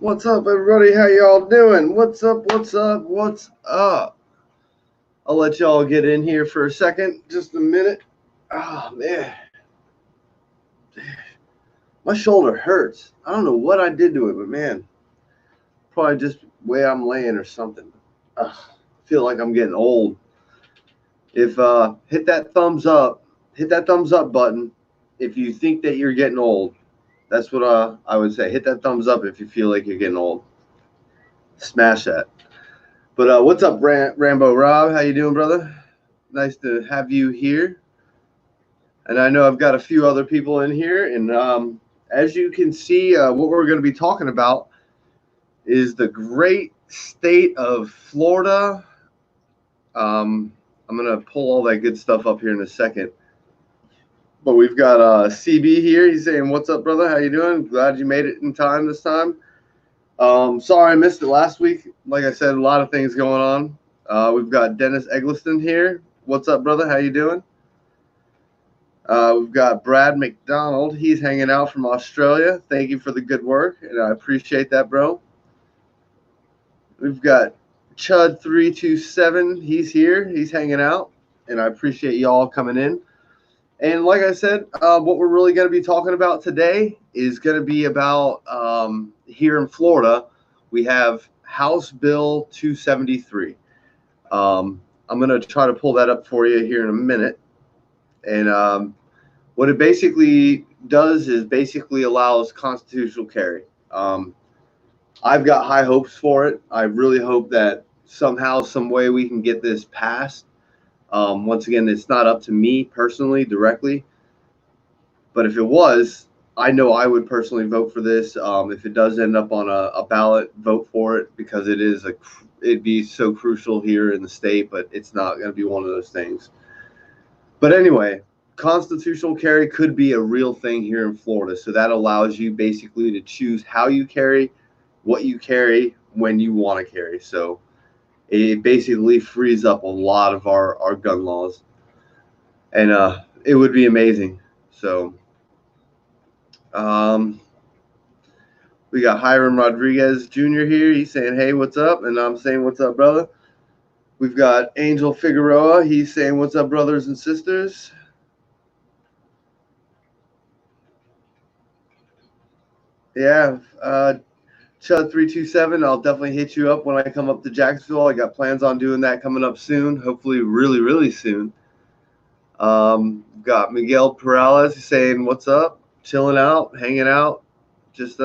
What's up, everybody? How y'all doing? What's up? What's up? What's up? I'll let y'all get in here for a second. Just a minute. Oh, man. My shoulder hurts. I don't know what I did to it, but man, probably just the way I'm laying or something. I feel like I'm getting old. If hit that thumbs up, hit that thumbs up button if you think that you're getting old. That's what I would say. Hit that thumbs up if you feel like you're getting old. Smash that. But what's up, Rambo Rob? How you doing, brother? Nice to have you here. And I know I've got a few other people in here. And as you can see, what we're going to be talking about is the great state of Florida. I'm going to pull all that good stuff up here in a second. But we've got CB here. He's saying, what's up, brother? How you doing? Glad you made it in time this time. Sorry I missed it last week. Like I said, a lot of things going on. We've got Dennis Eggleston here. What's up, brother? How you doing? We've got Brad McDonald. He's hanging out from Australia. Thank you for the good work, and I appreciate that, bro. We've got Chud327. He's here. He's hanging out, and I appreciate y'all coming in. And like I said, what we're really going to be talking about today is going to be about here in Florida, we have House Bill 273. I'm going to try to pull that up for you here in a minute. And what it basically does is basically allows constitutional carry. I've got high hopes for it. I really hope that somehow, some way we can get this passed. Once again, it's not up to me personally directly, but if it was, I know I would personally vote for this. If it does end up on a ballot, vote for it because it'd be so crucial here in the state, but it's not going to be one of those things. But anyway, constitutional carry could be a real thing here in Florida. So that allows you basically to choose how you carry, what you carry, when you want to carry. So it basically frees up a lot of our gun laws. And it would be amazing. So we got Hiram Rodriguez Jr. here. He's saying, hey, what's up? And I'm saying, what's up, brother? We've got Angel Figueroa. He's saying, what's up, brothers and sisters? Yeah, Chud327, I'll definitely hit you up when I come up to Jacksonville. I got plans on doing that coming up soon, hopefully really, really soon. Got Miguel Perales saying, what's up? Chilling out, hanging out, just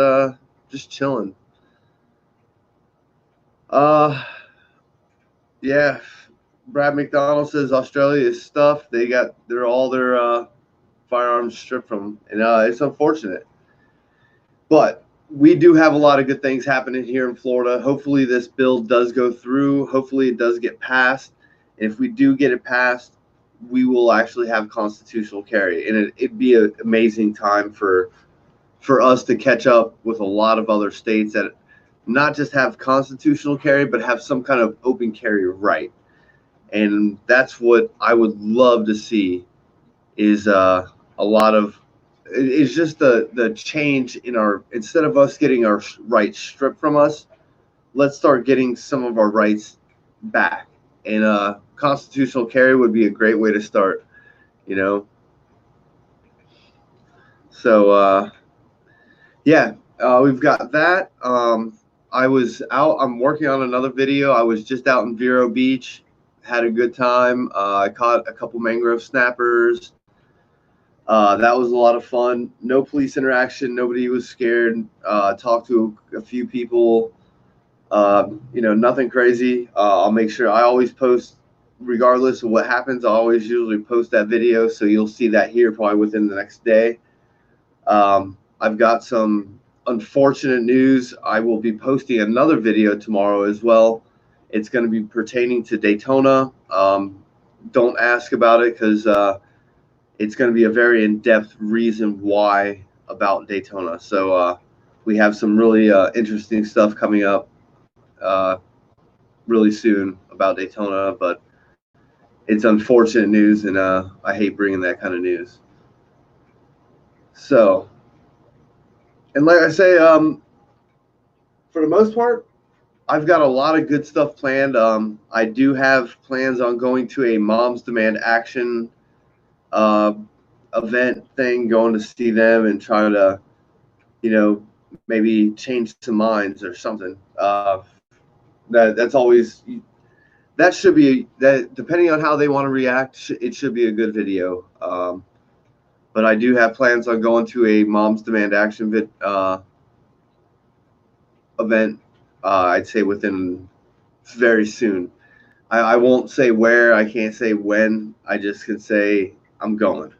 chilling. Yeah, Brad McDonald says Australia is stuffed. They're all their firearms stripped from them, and it's unfortunate. But we do have a lot of good things happening here in Florida. Hopefully this bill does go through. Hopefully it does get passed. And if we do get it passed, we will actually have constitutional carry. And it'd be an amazing time for us to catch up with a lot of other states that not just have constitutional carry, but have some kind of open carry right. And that's what I would love to see is a lot of it's just the change in our, instead of us getting our rights stripped from us, let's start getting some of our rights back. And constitutional carry would be a great way to start, you know. So yeah, we've got that. I was out. I'm working on another video. I was just out in Vero Beach, had a good time. I caught a couple mangrove snappers. That was a lot of fun. No police interaction. Nobody was scared. Talked to a few people. Nothing crazy. I'll make sure I always post, regardless of what happens. I always usually post that video, so you'll see that here probably within the next day. I've got some unfortunate news. I will be posting another video tomorrow as well. It's going to be pertaining to Daytona. Don't ask about it because it's going to be a very in-depth reason why about Daytona. So we have some really interesting stuff coming up really soon about Daytona, but it's unfortunate news, and I hate bringing that kind of news. So, and like I say, for the most part, I've got a lot of good stuff planned. I do have plans on going to a Moms Demand Action uh, event thing, going to see them and trying to, maybe change some minds or something. That's always that should be that depending on how they want to react, it should be a good video. But I do have plans on going to a Moms Demand Action event. I'd say within very soon. I won't say where. I can't say when. I just can say I'm going.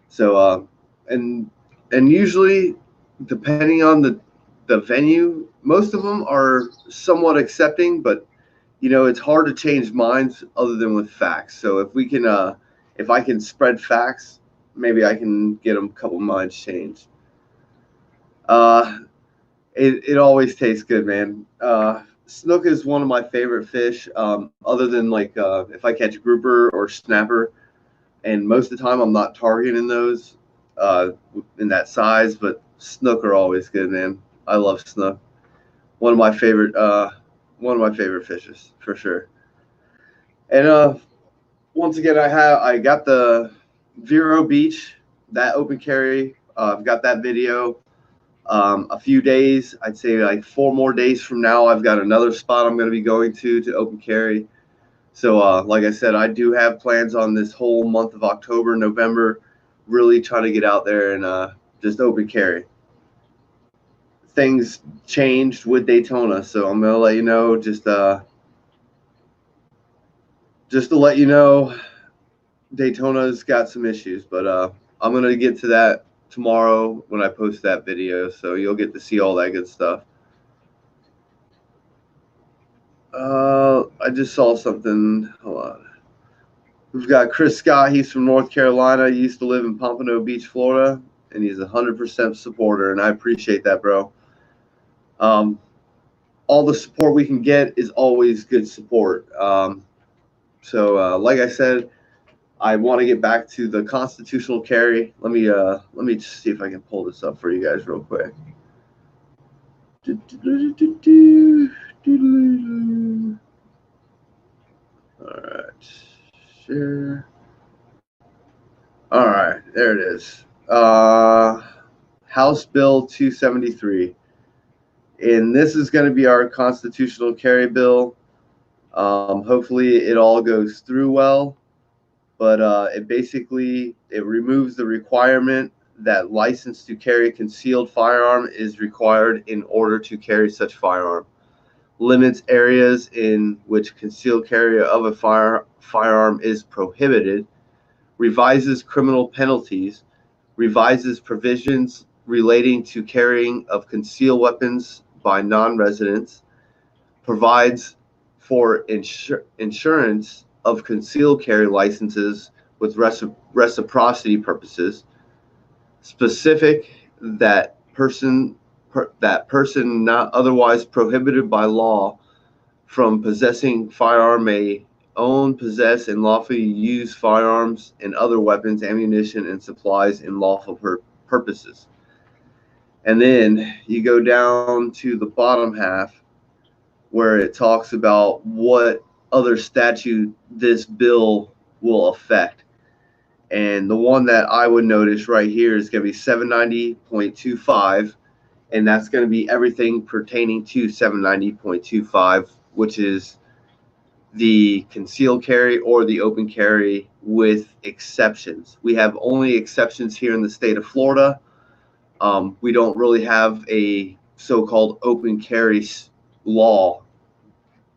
So and usually, depending on the venue, most of them are somewhat accepting, but it's hard to change minds other than with facts. So if I can spread facts, maybe I can get them a couple minds changed. It always tastes good, man. Snook is one of my favorite fish, other than like if I catch grouper or snapper, and most of the time I'm not targeting those in that size, but snook are always good, man. I love snook. One of my favorite fishes for sure. And once again, I got the Vero Beach, that open carry. I've got that video. A few days, I'd say like 4 more days from now, I've got another spot I'm going to be going to open carry. So like I said, I do have plans on this whole month of October, November, really trying to get out there and just open carry. Things changed with Daytona, so I'm going to let you know, just to let you know, Daytona's got some issues, but I'm going to get to that tomorrow when I post that video, so you'll get to see all that good stuff. I just saw something. Hold on. We've got Chris Scott. He's from North Carolina. He used to live in Pompano Beach, Florida, and he's 100% supporter, and I appreciate that, bro. All the support we can get is always good support. So like I said, I want to get back to the constitutional carry. Let me just see if I can pull this up for you guys real quick. All right, share. All right, there it is. House Bill 273, and this is going to be our constitutional carry bill. Hopefully, it all goes through well. But it removes the requirement that license to carry concealed firearm is required in order to carry such firearm, limits areas in which concealed carry of a firearm is prohibited, revises criminal penalties, revises provisions relating to carrying of concealed weapons by non-residents, provides for insurance of concealed carry licenses with reciprocity purposes, specific that person not otherwise prohibited by law from possessing firearm may own, possess, and lawfully use firearms and other weapons, ammunition, and supplies in lawful purposes. And then you go down to the bottom half where it talks about what other statute this bill will affect. And the one that I would notice right here is going to be 790.25, and that's going to be everything pertaining to 790.25, which is the concealed carry or the open carry with exceptions. We have only exceptions here in the state of Florida. We don't really have a so-called open carry law,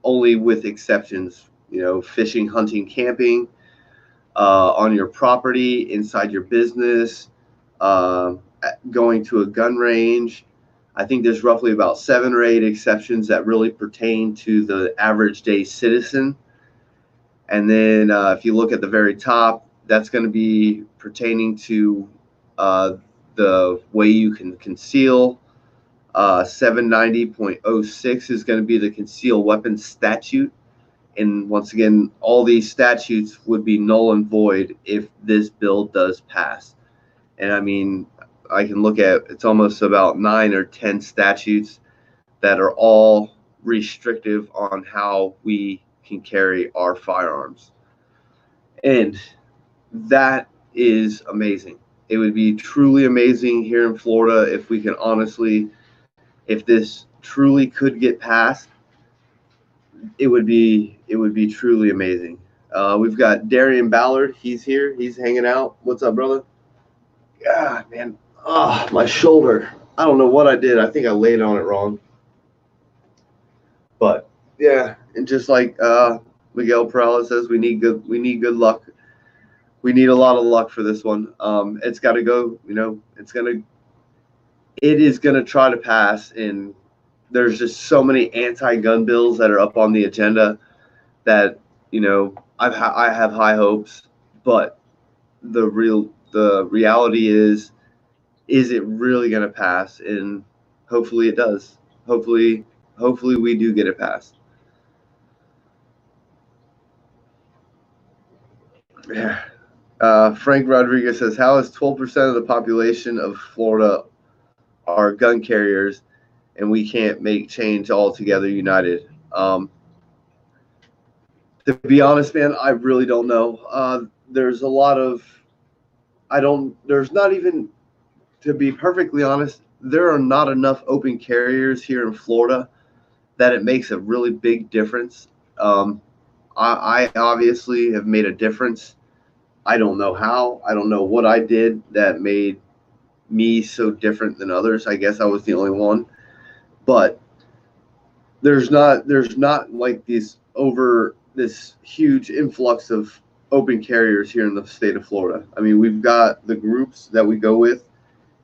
only with exceptions, fishing, hunting, camping, on your property, inside your business, going to a gun range. I think there's roughly about 7 or 8 exceptions that really pertain to the average day citizen. And then if you look at the very top, that's going to be pertaining to the way you can conceal. 790.06 is going to be the concealed weapons statute. And once again, all these statutes would be null and void if this bill does pass. And I mean, I can look at, it's almost about 9 or 10 statutes that are all restrictive on how we can carry our firearms. And that is amazing. It would be truly amazing here in Florida if we can honestly, if this truly could get passed, it would be truly amazing. We've got Darian Ballard. He's here. He's hanging out. What's up, brother? God, man. Ah, my shoulder. I don't know what I did. I think I laid on it wrong. But yeah, and just like Miguel Peralta says, we need good luck. We need a lot of luck for this one. It's got to go. It is gonna try to pass, and there's just so many anti-gun bills that are up on the agenda that I have high hopes, but the reality is it really going to pass? And hopefully it does. Hopefully we do get it passed. Yeah. Frank Rodriguez says, "How is 12% of the population of Florida are gun carriers, and we can't make change altogether united?" To be honest, man, I really don't know. There's a lot of I don't. There's not even, to be perfectly honest, there are not enough open carriers here in Florida that it makes a really big difference. Um, I obviously have made a difference. I don't know how. I don't know what I did that made me so different than others. I guess I was the only one. But there's not like this huge influx of open carriers here in the state of Florida. I mean, we've got the groups that we go with,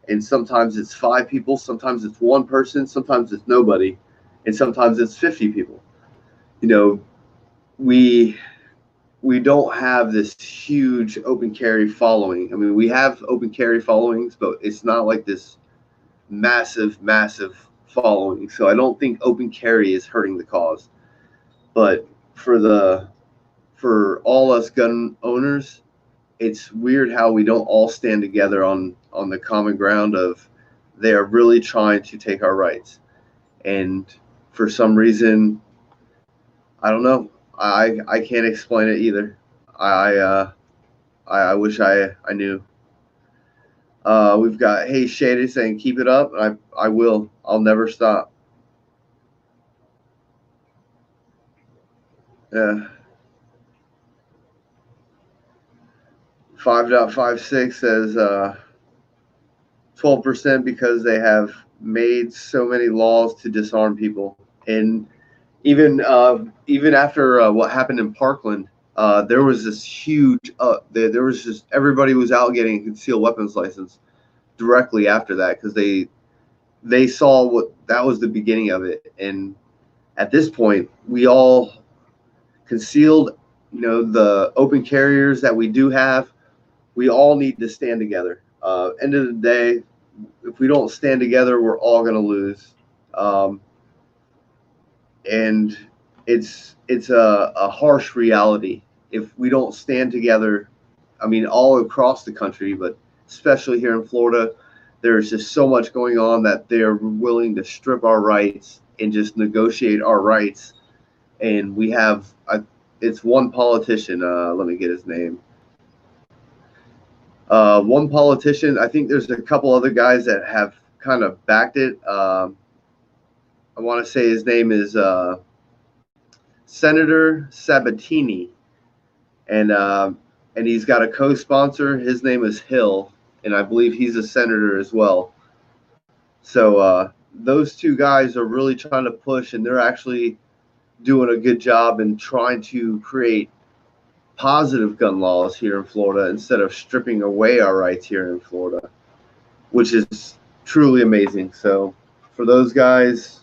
and sometimes it's 5 people, sometimes it's one person, sometimes it's nobody, and sometimes it's 50 people. You know, we we don't have this huge open carry following. I mean, we have open carry followings, but it's not like this massive following. So I don't think open carry is hurting the cause. But for all us gun owners, it's weird how we don't all stand together on the common ground of they are really trying to take our rights. And for some reason, I don't know. I can't explain it either. I I wish I knew. We've got Hey Shady saying keep it up. I will. I'll never stop. Yeah. 5.56 says 12% because they have made so many laws to disarm people. And even after what happened in Parkland, there was this huge. There was just everybody was out getting a concealed weapons license directly after that because they saw what that was the beginning of it. And at this point, we all concealed, the open carriers that we do have, we all need to stand together. End of the day, if we don't stand together, we're all going to lose. And it's a harsh reality if we don't stand together. I mean, all across the country, but especially here in Florida, there's just so much going on that they're willing to strip our rights and just negotiate our rights. And we have, it's one politician. Let me get his name. One politician. I think there's a couple other guys that have kind of backed it. I want to say his name is Senator Sabatini, and he's got a co-sponsor. His name is Hill, and I believe he's a senator as well. So those two guys are really trying to push, and they're actually doing a good job in trying to create positive gun laws here in Florida instead of stripping away our rights here in Florida, which is truly amazing. So for those guys,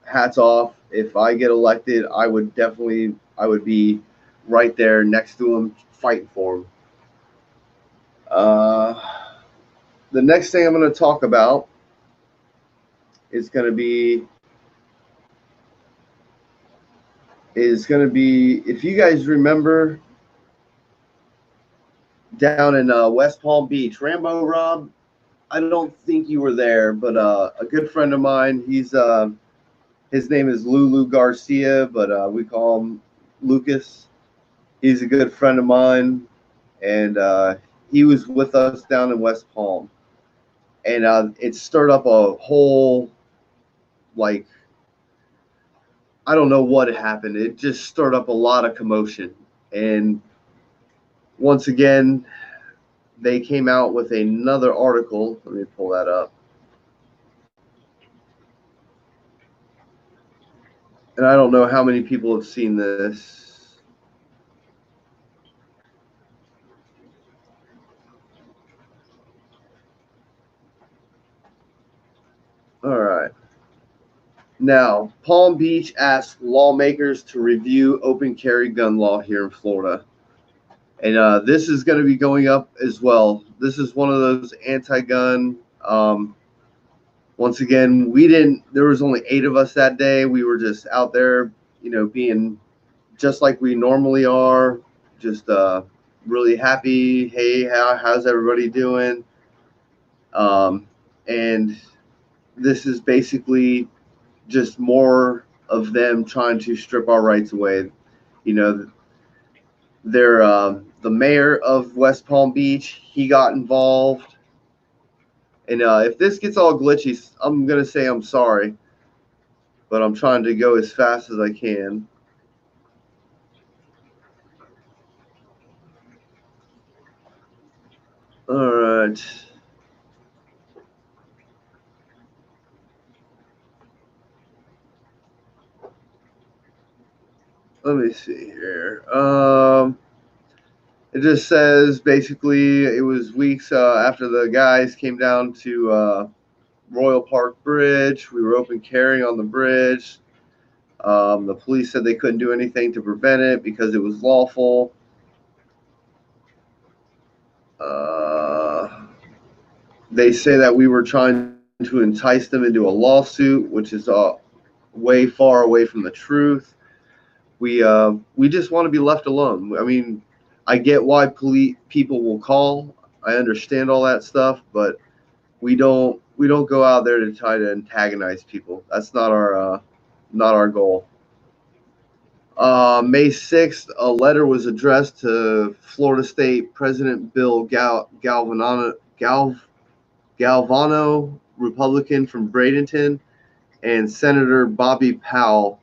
hats off. If I get elected, I would be right there next to him fighting for him. The next thing I'm going to talk about is going to be if you guys remember down in West Palm Beach, Rambo Rob, I don't think you were there, but a good friend of mine. His name is Lulu Garcia, but we call him Lucas. He's a good friend of mine, and he was with us down in West Palm, and it stirred up a whole, like, I don't know what happened. It just stirred up a lot of commotion, and once again, they came out with another article. Let me pull that up. And I don't know how many people have seen this. All right. Now, Palm Beach asks lawmakers to review open carry gun law here in Florida. And this is going to be going up as well. This is one of those anti-gun. Once again, we didn't. There was only 8 of us that day. We were just out there, being just like we normally are. Just really happy. Hey, how's everybody doing? And this is basically just more of them trying to strip our rights away. You know, they're the mayor of West Palm Beach. He got involved, and if this gets all glitchy, I'm gonna say I'm sorry, but I'm trying to go as fast as I can. All right. Let me see here. It just says basically it was weeks after the guys came down to Royal Park Bridge. We were open carrying on the bridge. The police said they couldn't do anything to prevent it because it was lawful. Uh, they say that we were trying to entice them into a lawsuit, which is way far away from the truth. We just want to be left alone. I mean, I get why people will call. I understand all that stuff, but we don't go out there to try to antagonize people. That's not our goal. May 6th, a letter was addressed to Florida State President Bill Galvano, Republican from Bradenton, and Senator Bobby Powell,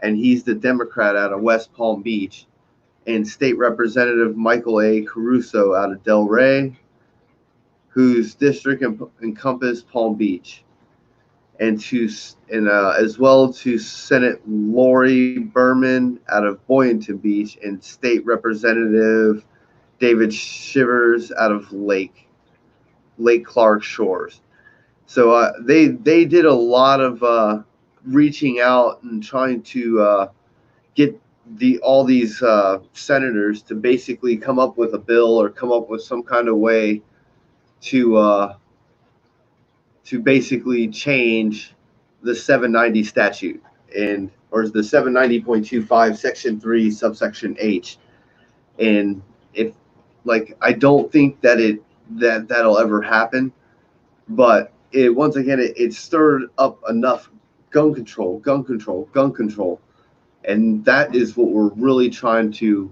and he's the Democrat out of West Palm Beach, and State Representative Michael A. Caruso out of Del Rey, whose district encompassed Palm Beach, and as well to Senate Lori Berman out of Boynton Beach, and State Representative David Shivers out of Lake Clark Shores. So they did a lot of reaching out and trying to get all these senators to basically come up with a bill or come up with some kind of way to basically change the 790 statute, and or the 790.25 section 3 subsection H. And if, like, I don't think that'll ever happen, but once again it stirred up enough gun control, and that is what we're really trying to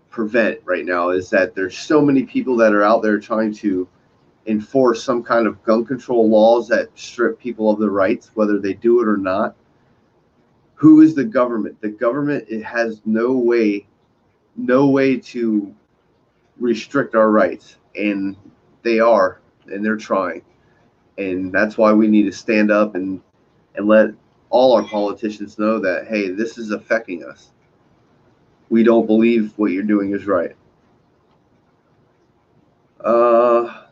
prevent right now, is that there's so many people that are out there trying to enforce some kind of gun control laws that strip people of their rights, whether they do it or not. Who is the government? The government, it has no way to restrict our rights, and they're trying, and that's why we need to stand up and let all our politicians know that, hey, this is affecting us. We don't believe what you're doing is right.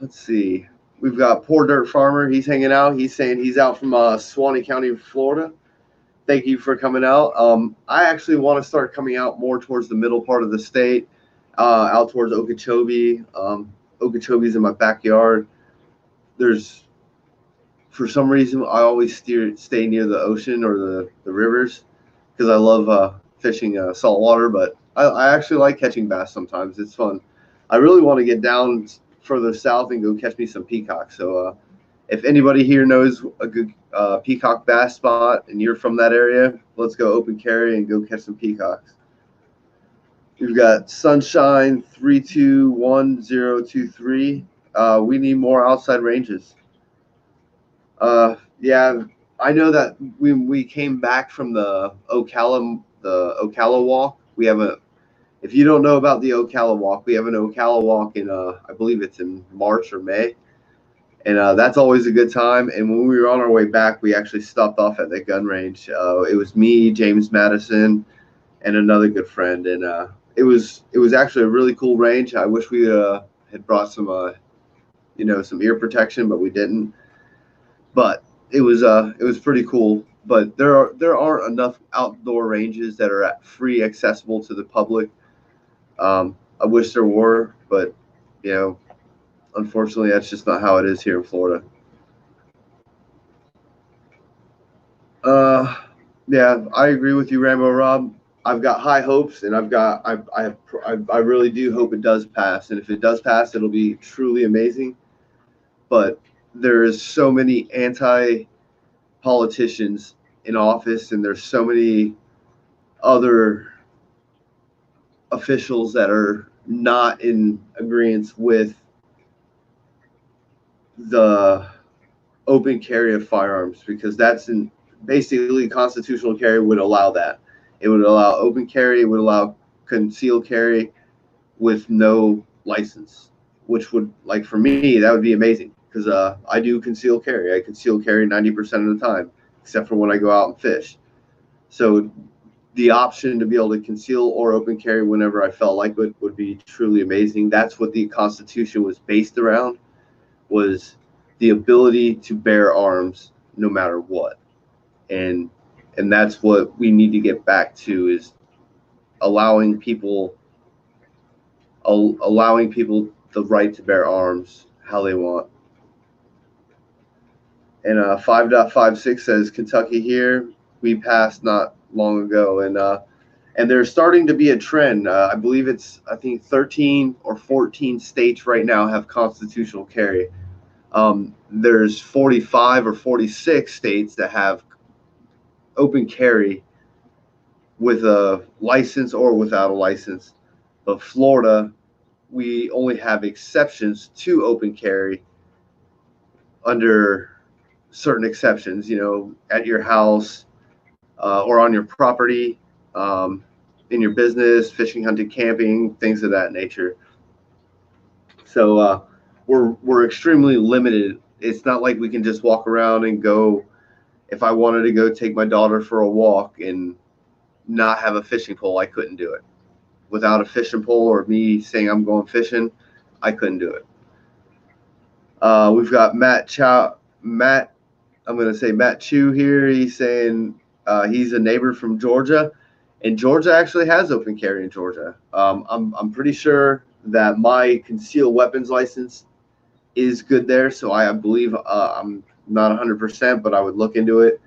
Let's see. We've got Poor Dirt Farmer. He's hanging out. He's saying he's out from Suwannee County, Florida. Thank you for coming out. I actually want to start coming out more towards the middle part of the state, out towards Okeechobee. Okeechobee's in my backyard. For some reason, I always stay near the ocean or the rivers because I love fishing saltwater, but I actually like catching bass sometimes. It's fun. I really want to get down further south and go catch me some peacocks. So If anybody here knows a good peacock bass spot and you're from that area, let's go open carry and go catch some peacocks. We've got Sunshine 321023. We need more outside ranges. Yeah, I know that when we came back from the Ocala walk, we have a. If you don't know about the Ocala walk, we have an Ocala walk in I believe it's in March or May, and that's always a good time. And when we were on our way back, we actually stopped off at the gun range. It was me, James Madison, and another good friend, and it was actually a really cool range. I wish we had brought some some ear protection, but we didn't. But it was pretty cool. But there aren't enough outdoor ranges that are free accessible to the public. I wish there were, but you know, unfortunately, that's just not how it is here in Florida. Uh, yeah, I agree with you, Rambo Rob. I've got high hopes, and I really do hope it does pass. And if it does pass, it'll be truly amazing. But there is so many anti-politicians in office, and there's so many other officials that are not in agreement with the open carry of firearms, because that's in basically constitutional carry would allow that. It would allow open carry, it would allow concealed carry with no license, which would, like, for me, that would be amazing, because I do conceal carry. I conceal carry 90% of the time, except for when I go out and fish. So the option to be able to conceal or open carry whenever I felt like it would be truly amazing. That's what the Constitution was based around, was the ability to bear arms no matter what. And that's what we need to get back to, is allowing people the right to bear arms how they want. And 5.56 says Kentucky here. We passed not long ago, and there's starting to be a trend. I believe I think 13 or 14 states right now have constitutional carry. There's 45 or 46 states that have open carry with a license or without a license. But Florida, we only have exceptions to open carry under certain exceptions, at your house or on your property, in your business, fishing, hunting, camping, things of that nature. So we're extremely limited. It's not like we can just walk around and go. If I wanted to go take my daughter for a walk and not have a fishing pole, I couldn't do it. Without a fishing pole or me saying I'm going fishing, I couldn't do it. We've got Matt, I'm going to say Matt Chu here. He's saying he's a neighbor from Georgia, and Georgia actually has open carry in Georgia. I'm pretty sure that my concealed weapons license is good there, so I believe I'm not 100%, but I would look into it.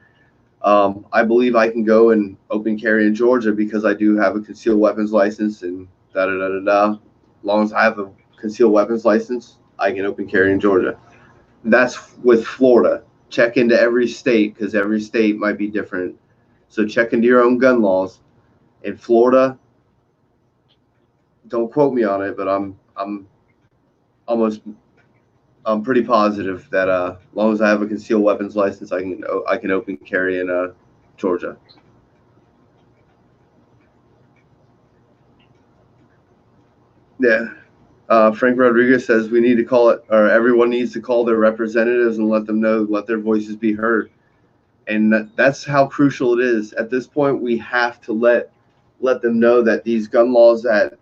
I believe I can go and open carry in Georgia because I do have a concealed weapons license, and da da da da da. As long as I have a concealed weapons license, I can open carry in Georgia. That's with Florida. Check into every state, because every state might be different. So check into your own gun laws. In Florida, don't quote me on it, but I'm pretty positive that as long as I have a concealed weapons license, I can open carry in Georgia. Yeah. Frank Rodriguez says we need to call it, or everyone needs to call their representatives and let them know, let their voices be heard. And that's how crucial it is. At this point, we have to let them know that these gun laws, that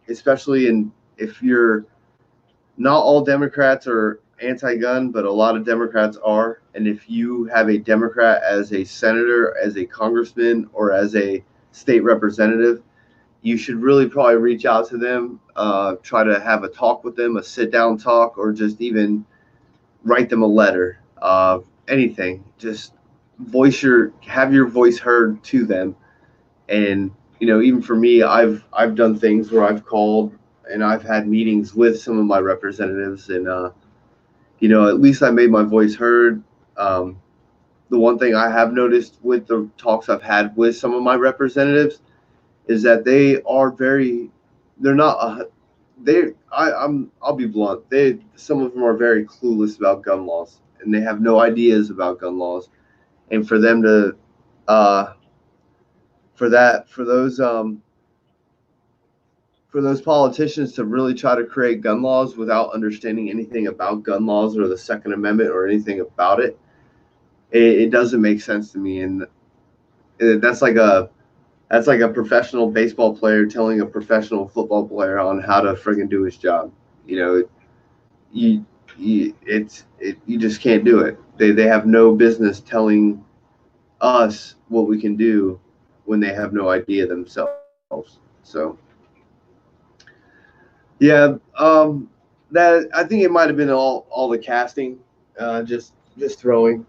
if you're, not all Democrats are anti-gun, but a lot of Democrats are. And if you have a Democrat as a senator, as a congressman, or as a state representative, you should really probably reach out to them, try to have a talk with them, a sit-down talk, or just even write them a letter. Anything. Just have your voice heard to them. And even for me, I've done things where I've called and I've had meetings with some of my representatives, and at least I made my voice heard. Um, the one thing I have noticed with the talks I've had with some of my representatives is that they're not I'll be blunt. Some of them are very clueless about gun laws, and they have no ideas about gun laws. And for them to, uh, for that, for those politicians to really try to create gun laws without understanding anything about gun laws or the Second Amendment or anything about it doesn't make sense to me. And that's like a professional baseball player telling a professional football player on how to friggin' do his job. You know, you you just can't do it. They have no business telling us what we can do when they have no idea themselves. So yeah, that I think it might have been all the casting, just throwing.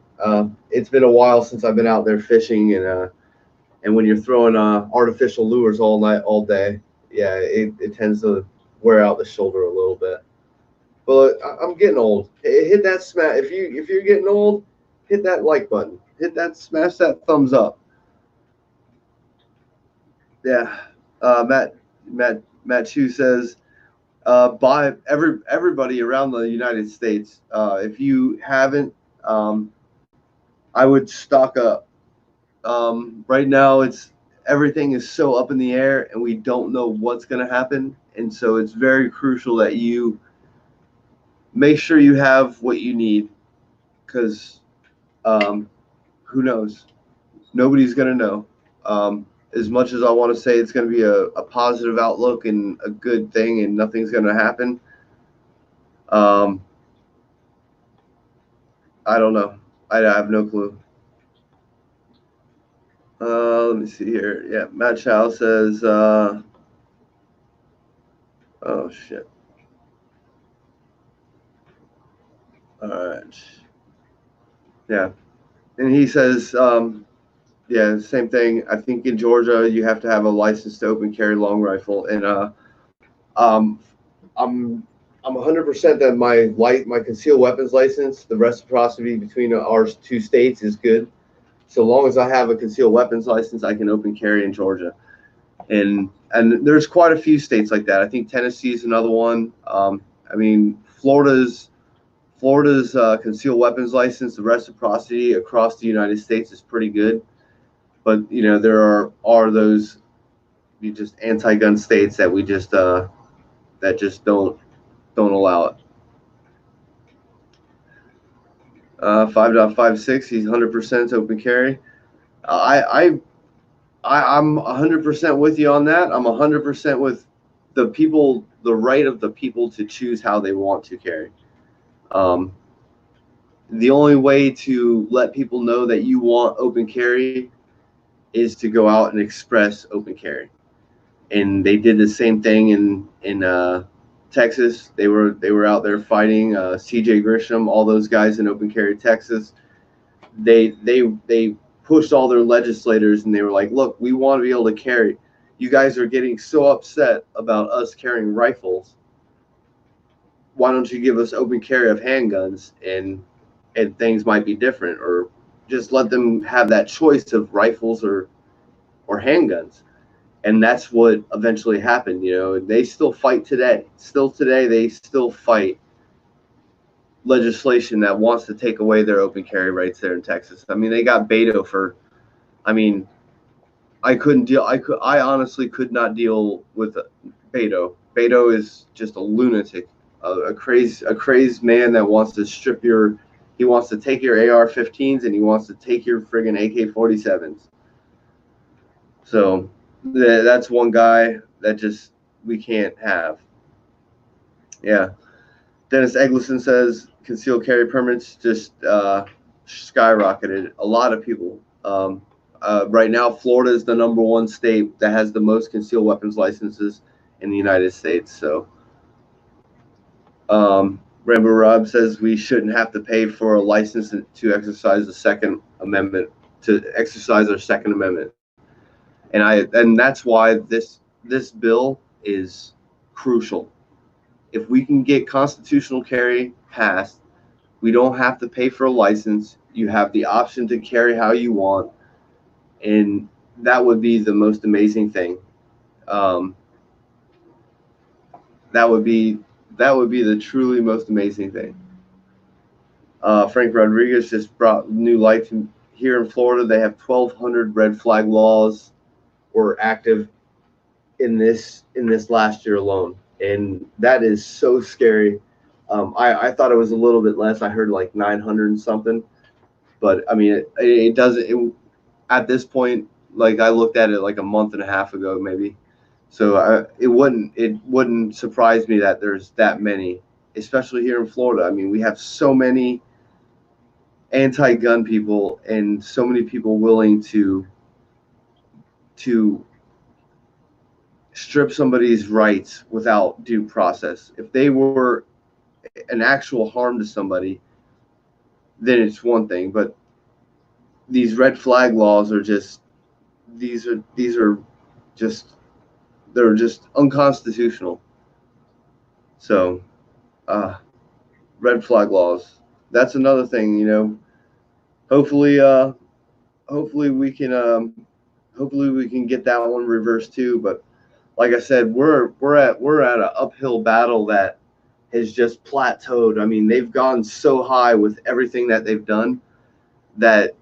It's been a while since I've been out there fishing, and when you're throwing artificial lures all night, all day, yeah, it tends to wear out the shoulder a little bit. But I'm getting old. Hit that smash if you're getting old, hit that like button. Hit that smash that thumbs up. Yeah. Matt Chu says by everybody around the United States. If you haven't, I would stock up. Right now, everything is so up in the air, and we don't know what's going to happen, and so it's very crucial that you make sure you have what you need, because um, who knows? Nobody's going to know. As much as I want to say it's going to be a positive outlook and a good thing, and nothing's going to happen, um, I don't know. I have no clue. Let me see here. Yeah, Matt Chow says, oh shit. All right. Yeah. And he says, yeah, same thing. I think in Georgia, you have to have a license to open carry long rifle. And um, I'm 100% that my concealed weapons license, the reciprocity between our two states is good. So long as I have a concealed weapons license, I can open carry in Georgia. And there's quite a few states like that. I think Tennessee is another one. I mean, Florida's concealed weapons license, the reciprocity across the United States is pretty good. But there are those just anti-gun states that we just that just don't allow it. 5.56, he's 100% open carry. I'm 100% with you on that. I'm 100% with the people, the right of the people to choose how they want to carry. Um, the only way to let people know that you want open carry is to go out and express open carry. And they did the same thing in Texas. They were out there fighting C.J. Grisham, all those guys in open carry Texas. They pushed all their legislators, and they were like, look, we want to be able to carry. You guys are getting so upset about us carrying rifles. Why don't you give us open carry of handguns, and things might be different, or just let them have that choice of rifles or handguns. And that's what eventually happened. They still fight today. Still today, they still fight legislation that wants to take away their open carry rights there in Texas. I mean, they got Beto for. I mean, I couldn't deal. I honestly could not deal with Beto. Beto is just a lunatic, a crazed man that wants to strip your. He wants to take your AR-15s, and he wants to take your friggin' AK-47s. So that's one guy that just we can't have. Yeah. Dennis Eggleston says concealed carry permits just skyrocketed. A lot of people. Right now, Florida is the number one state that has the most concealed weapons licenses in the United States. So, Rambo Rob says we shouldn't have to pay for a license to exercise the Second Amendment, to exercise our Second Amendment. And that's why this bill is crucial. If we can get constitutional carry passed, We don't have to pay for a license. You have the option to carry how you want, and that would be the most amazing thing. Um, that would be the truly most amazing thing. Frank Rodriguez just brought new life here in Florida. They have 1,200 red flag laws were active in this last year alone, and that is so scary. I thought it was a little bit less. I heard like 900 and something, but I mean it doesn't. At this point, like I looked at it like a month and a half ago, maybe. So it wouldn't surprise me that there's that many, especially here in Florida. I mean, we have so many anti-gun people and so many people willing to strip somebody's rights without due process. If they were an actual harm to somebody, then it's one thing. But these red flag laws are just these are just they're just unconstitutional. So, uh, red flag laws. That's another thing, you know. Hopefully, hopefully we can, hopefully we can get that one reversed too. But like I said, we're at an uphill battle that has just plateaued. I mean, they've gone so high with everything that they've done that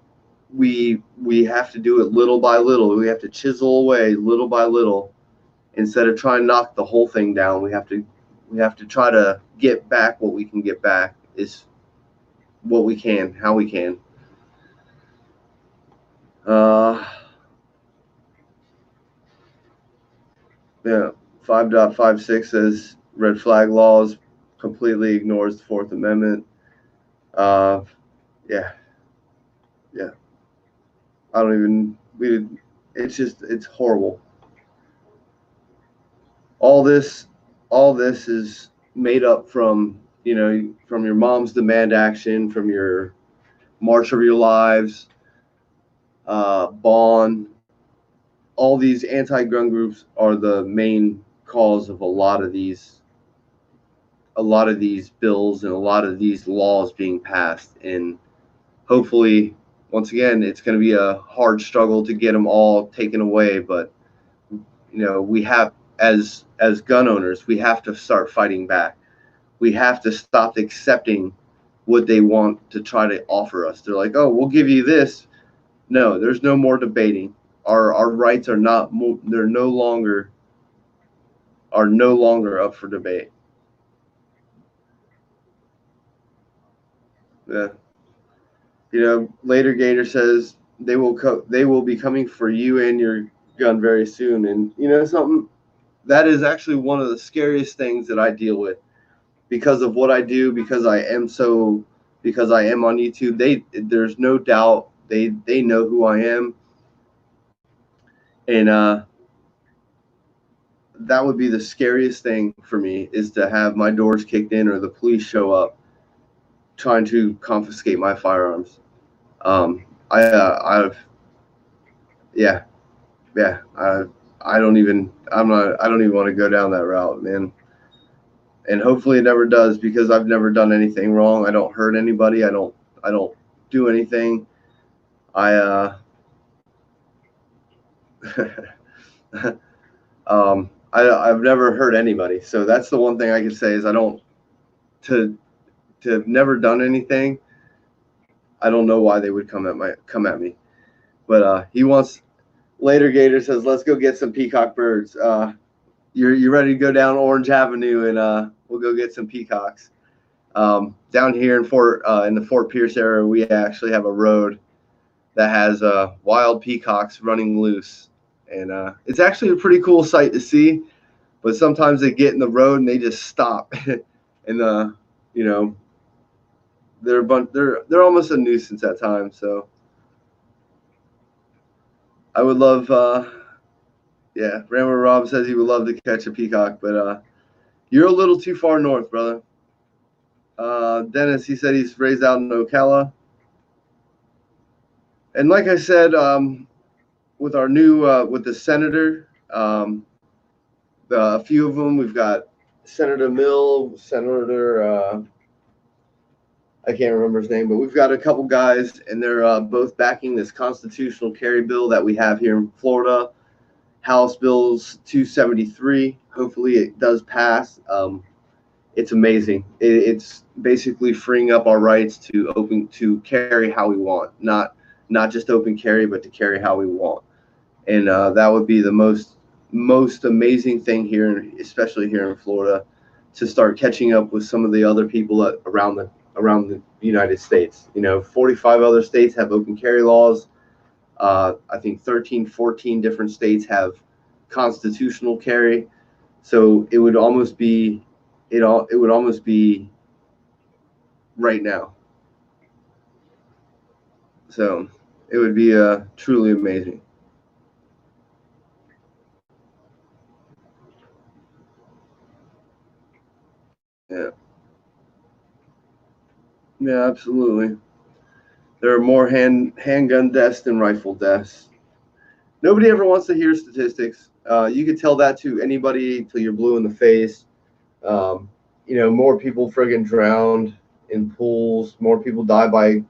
we have to do it little by little. We have to chisel away little by little instead of trying to knock the whole thing down. We have to try to get back what we can get back is what we can, how we can. Uh, yeah, 5.56 says red flag laws completely ignores the Fourth Amendment. Uh, yeah, yeah. I don't even. It's just. It's horrible. All this. All this is made up from from your mom's demand action, from your March of Your Lives, Bond. All these anti-gun groups are the main cause of a lot of these bills and a lot of these laws being passed. And hopefully, once again, it's going to be a hard struggle to get them all taken away. But we have, as gun owners, we have to start fighting back. We have to stop accepting what they want to try to offer us. They're like, oh, we'll give you this. No, there's no more debating. Our rights are not. They're no longer up for debate. Yeah. Later Gator says they will be coming for you and your gun very soon. And something that is actually one of the scariest things that I deal with because of what I do, because I am on YouTube. There's no doubt they know who I am, and that would be the scariest thing for me, is to have my doors kicked in or the police show up trying to confiscate my firearms. I've yeah, yeah. I don't even want to go down that route, man. And hopefully it never does, because I've never done anything wrong. I don't hurt anybody. I don't do anything. I I've never hurt anybody. So that's the one thing I can say, is I don't to have never done anything. I don't know why they would come at me. But he wants Later Gator says, let's go get some peacock birds. You're ready to go down Orange Avenue, and we'll go get some peacocks. Down here in the Fort Pierce area, we actually have a road that has wild peacocks running loose, and it's actually a pretty cool sight to see. But sometimes they get in the road and they just stop, and they're almost a nuisance at times. So I would love. Yeah, Rammer Rob says he would love to catch a peacock, but you're a little too far north, brother. Dennis, he said he's raised out in Ocala. And like I said, with our new, with the senator, a few of them, we've got Senator Mill, Senator, I can't remember his name, but we've got a couple guys, and they're both backing this constitutional carry bill that we have here in Florida. House Bills 273. Hopefully, it does pass. It's amazing. It's basically freeing up our rights to carry how we want, not just open carry, but to carry how we want. And that would be the most amazing thing here, especially here in Florida, to start catching up with some of the other people around the United States. 45 other states have open carry laws. I think 13, 14 different states have constitutional carry. So it would almost be right now. So it would be truly amazing. Yeah. Yeah, absolutely. There are more handgun deaths than rifle deaths. Nobody ever wants to hear statistics. You could tell that to anybody till you're blue in the face. Um, more people friggin' drowned in pools. More people die by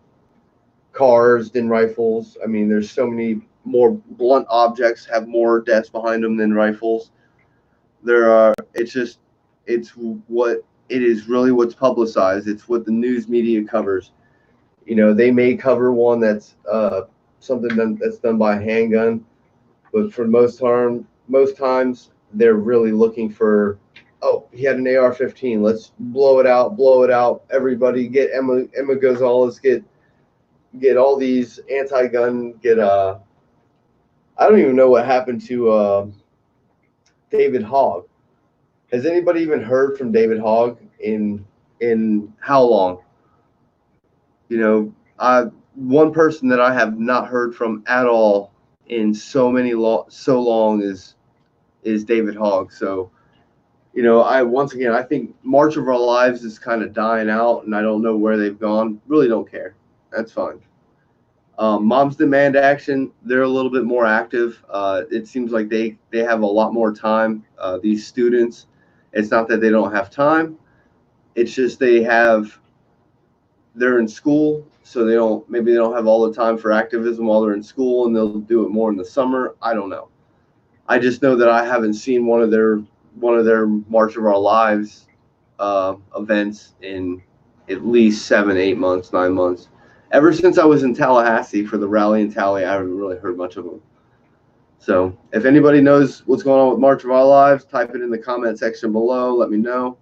cars than rifles. I mean, there's so many more blunt objects have more deaths behind them than rifles. There are. It's just. It's what it is really what's publicized. It's what the news media covers. They may cover one that's something that's done by a handgun, but for most times they're really looking for. Oh, he had an AR-15. Let's blow it out, blow it out. Everybody get Emma Gonzalez, get all these anti-gun. Get I don't even know what happened to David Hogg. Has anybody even heard from David Hogg in how long? I one person that I have not heard from at all in so long is David Hogg. So I once again I think March of Our Lives is kind of dying out, and I don't know where they've gone. Really don't care. That's fine. Moms Demand Action, they're a little bit more active. It seems like they have a lot more time. These students, it's not that they don't have time. It's just they're in school, so they don't have all the time for activism while they're in school, and they'll do it more in the summer. I don't know. I just know that I haven't seen one of their March of Our Lives events in at least 7, 8 months, 9 months. Ever since I was in Tallahassee for the rally in Tally, I haven't really heard much of them. So if anybody knows what's going on with March of Our Lives, type it in the comment section below. Let me know,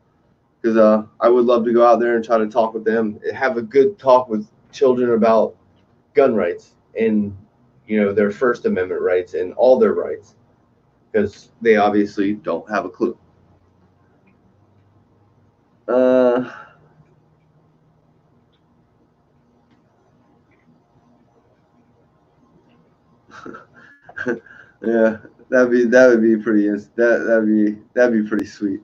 because I would love to go out there and try to talk with them, have a good talk with children about gun rights and their First Amendment rights and all their rights, because they obviously don't have a clue. Uh, yeah, that would be pretty that'd be pretty sweet.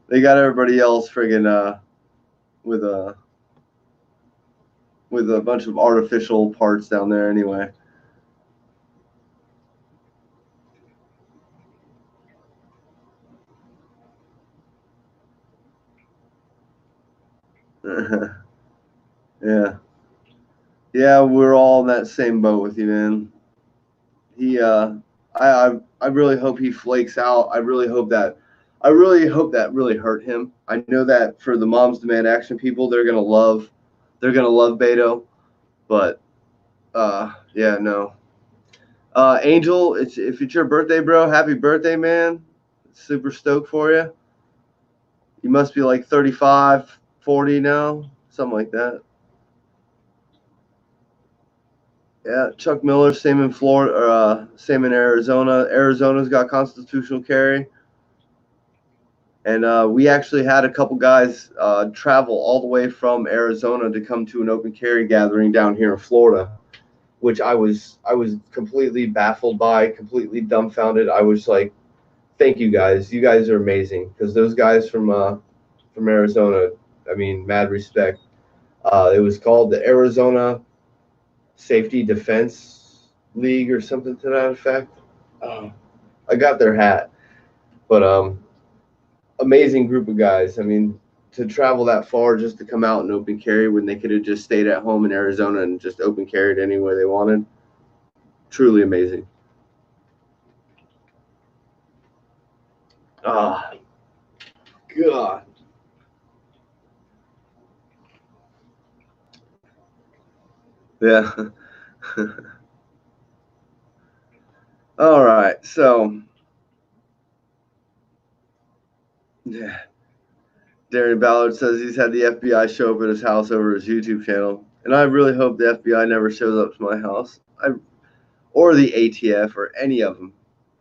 They got everybody else friggin' with a with a bunch of artificial parts down there anyway. Yeah, yeah, we're all in that same boat with you, man. He I really hope he flakes out. I really hope that really hurt him. I know that for the Moms Demand Action people, they're gonna love Beto, but yeah, no. Angel, if it's your birthday, bro, happy birthday, man. Super stoked for you. You must be like 35, 40 now, something like that. Yeah, Chuck Miller, same in Florida, or, same in Arizona. Arizona's got constitutional carry. And we actually had a couple guys travel all the way from Arizona to come to an open carry gathering down here in Florida, which I was completely baffled by, completely dumbfounded. I was like, "Thank you guys. You guys are amazing." Because those guys from Arizona, I mean, mad respect. It was called the Arizona Safety Defense League or something to that effect. Oh, I got their hat, but amazing group of guys. I mean, to travel that far just to come out and open carry when they could have just stayed at home in Arizona and just open carried anywhere they wanted. Truly amazing. Ah, God. Yeah. All right. So, yeah. Darren Ballard says he's had the FBI show up at his house over his YouTube channel, and I really hope the FBI never shows up to my house, or the ATF or any of them,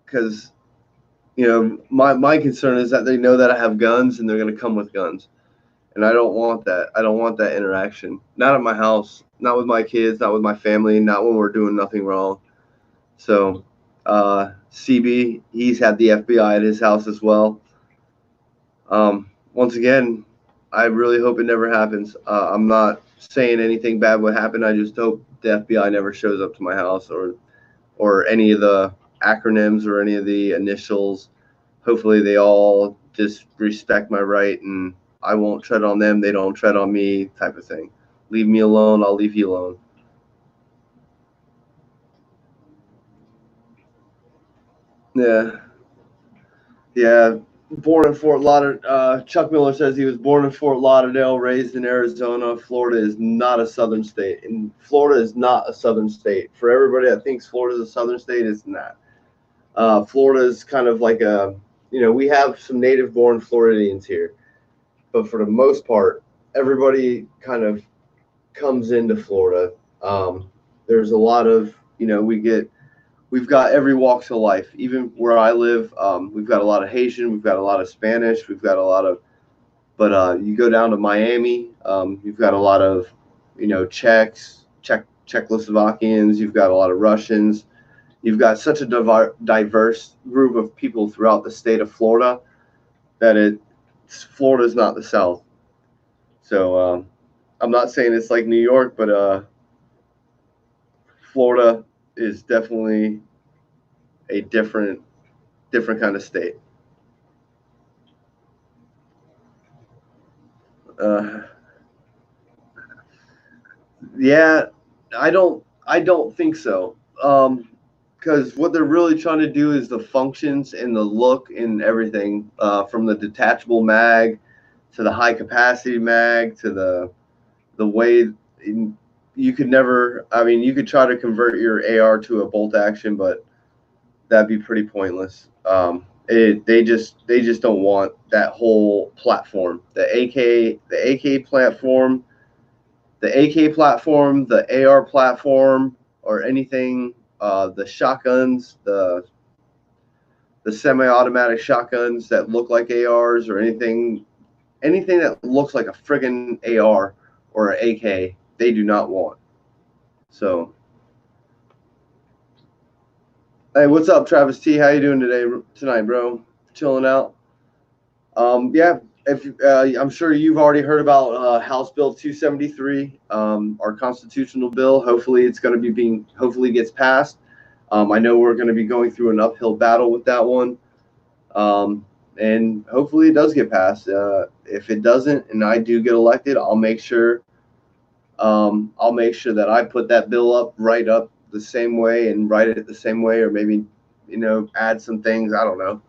because my concern is that they know that I have guns and they're going to come with guns, and I don't want that. I don't want that interaction. Not at my house, not with my kids, not with my family, not when we're doing nothing wrong. So, CB, he's had the FBI at his house as well. Once again, I really hope it never happens. I'm not saying anything bad would happen. I just hope the FBI never shows up to my house or any of the acronyms or any of the initials. Hopefully, they all just respect my right and I won't tread on them. They don't tread on me, type of thing. Leave me alone. I'll leave you alone. Yeah. Yeah. Born in Fort Lauderdale. Chuck Miller says he was born in Fort Lauderdale, raised in Arizona. Florida is not a southern state, and Florida is not a southern state. For everybody that thinks Florida is a southern state, it's not. Florida is kind of like we have some native-born Floridians here, but for the most part, everybody kind of comes into Florida. There's a lot of we've got every walks of life. Even where I live, we've got a lot of Haitian, we've got a lot of Spanish, we've got a lot of. But you go down to Miami, you've got a lot of, Czechoslovakians. You've got a lot of Russians. You've got such a diverse group of people throughout the state of Florida that Florida's not the South. So I'm not saying it's like New York, but Florida is definitely a different kind of state. Uh, yeah, I don't think so. Because what they're really trying to do is the functions and the look and everything, from the detachable mag to the high capacity mag to the way you could never. I mean, you could try to convert your AR to a bolt action, but that'd be pretty pointless. They just don't want that whole platform. The AK platform, the AR platform, or anything. The shotguns, the semi-automatic shotguns that look like ARs, or anything that looks like a friggin' AR or an AK, they do not want. So, hey, what's up, Travis T? How you doing tonight, bro? Chilling out. Yeah, if I'm sure you've already heard about House Bill 273, our constitutional bill. Hopefully, hopefully gets passed. I know we're going to be going through an uphill battle with that one, and hopefully it does get passed. If it doesn't, and I do get elected, I'll make sure that I put that bill up the same way and write it the same way, or maybe add some things. I don't know.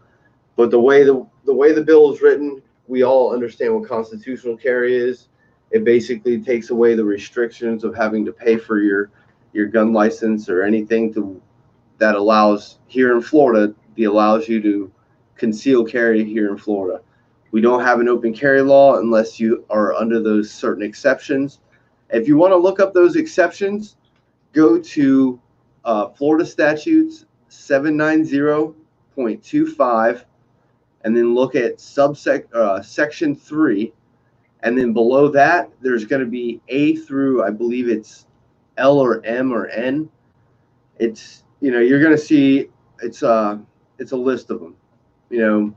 But the way the bill is written, we all understand what constitutional carry is. It basically takes away the restrictions of having to pay for your gun license or anything that allows here in Florida. Allows you to conceal carry here in Florida. We don't have an open carry law unless you are under those certain exceptions. If you want to look up those exceptions, go to Florida Statutes 790.25. And then look at section 3, and then below that there's going to be A through, I believe it's L or M or N. It's you're going to see it's a list of them, and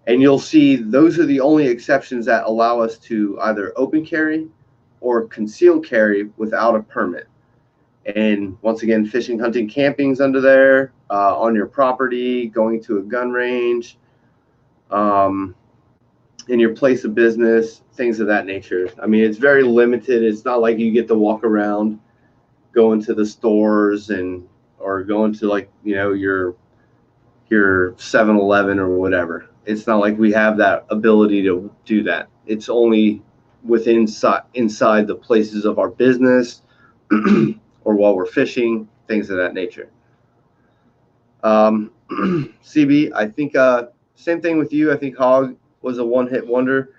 you'll see those are the only exceptions that allow us to either open carry or conceal carry without a permit. And once again, fishing, hunting, camping's under there, on your property, going to a gun range. in your place of business, things of that nature. I mean, it's very limited. It's not like you get to walk around, go into the stores and or go into like, you know, your 7-Eleven or whatever. It's not like we have that ability to do that. It's only within inside the places of our business or while we're fishing, things of that nature. CB, I think same thing with you. I think Hog was a one-hit wonder.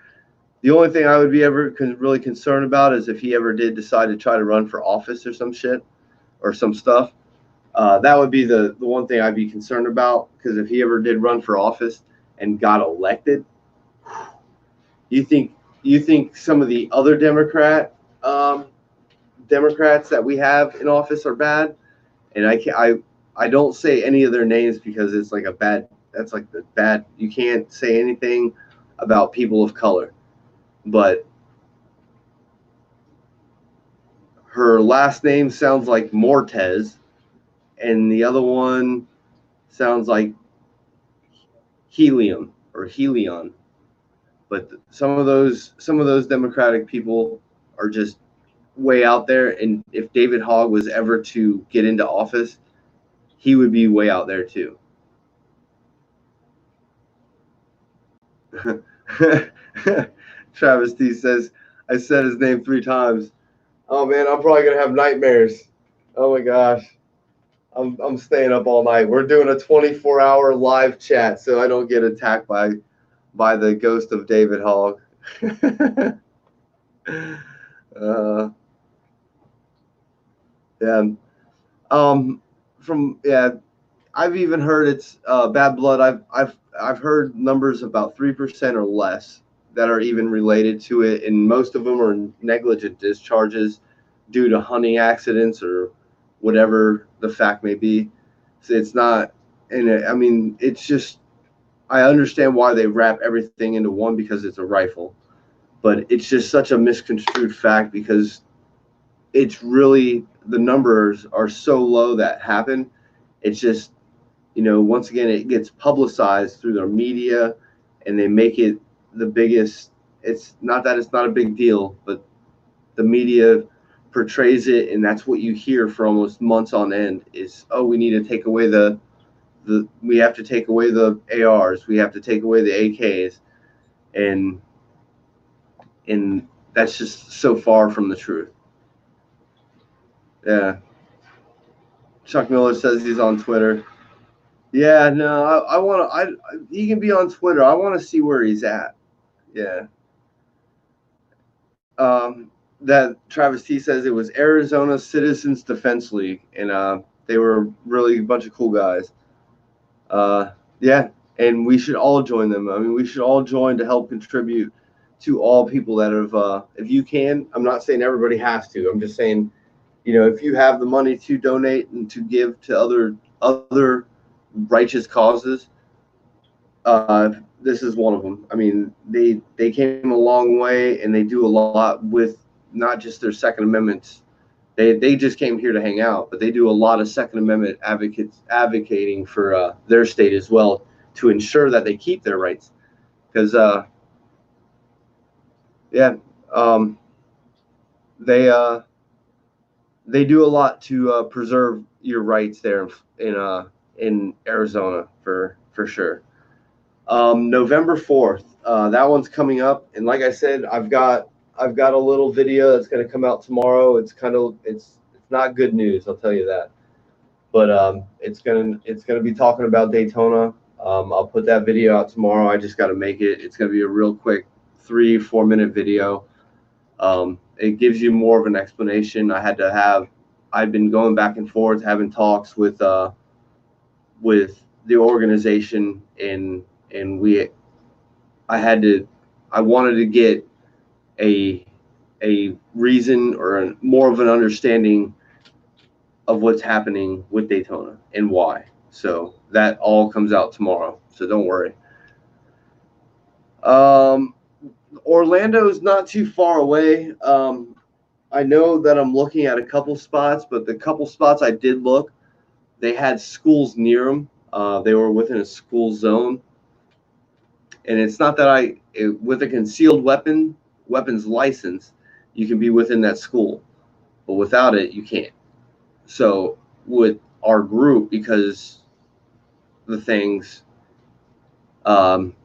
The only thing I would be ever really concerned about is if he ever did decide to try to run for office or some shit or some stuff. That would be the one thing I'd be concerned about, because if he ever did run for office and got elected, you think some of the other Democrats that we have in office are bad? And I don't say any of their names because it's like that's like the bad. You can't say anything about people of color, but her last name sounds like Mortez, and the other one sounds like Helium or Helion. But some of those Democratic people are just way out there. And if David Hogg was ever to get into office, he would be way out there too. Travis D says, I said his name 3 times. Oh man, I'm probably gonna have nightmares. Oh my gosh. I'm staying up all night. We're doing a 24-hour live chat so I don't get attacked by the ghost of David Hogg. Yeah. I've even heard it's bad blood. I've heard numbers about 3% or less that are even related to it, and most of them are negligent discharges due to hunting accidents or whatever the fact may be. So it's not, and I mean, it's just, I understand why they wrap everything into one because it's a rifle, but it's just such a misconstrued fact because it's really, the numbers are so low that happen. It's just, you know, once again, it gets publicized through their media and they make it the biggest. It's not that it's not a big deal, but the media portrays it, and that's what you hear for almost months on end is, oh, we need to take away we have to take away the ARs, we have to take away the AKs, and that's just so far from the truth. Yeah. Chuck Miller says he's on Twitter. Yeah, no, I want to. He can be on Twitter. I want to see where he's at. Yeah. That Travis T says it was Arizona Citizens Defense League, and they were really a bunch of cool guys. Yeah, and we should all join them. I mean, we should all join to help contribute to all people that have. If you can, I'm not saying everybody has to. I'm just saying, you know, if you have the money to donate and to give to other righteous causes, this is one of them. I mean, they came a long way, and they do a lot with not just their Second Amendments. They just came here to hang out, but they do a lot of Second Amendment advocating for their state as well to ensure that they keep their rights. Because they do a lot to preserve your rights there in Arizona for sure. November 4th, that one's coming up, and like I said, I've got a little video that's going to come out tomorrow. It's not good news, I'll tell you that, but it's gonna be talking about Daytona. I'll put that video out tomorrow. I just got to make it. It's gonna be a real quick 3-4 minute video. It gives you more of an explanation. I've been going back and forth having talks with the organization, and I wanted to get a reason or more of an understanding of what's happening with Daytona and why. So that all comes out tomorrow, so don't worry. Orlando's not too far away. I know that I'm looking at a couple spots, but the couple spots I did look, they had schools near them. They were within a school zone. And it's not that with a concealed weapons license, you can be within that school, but without it, you can't. So with our group, because the things, um,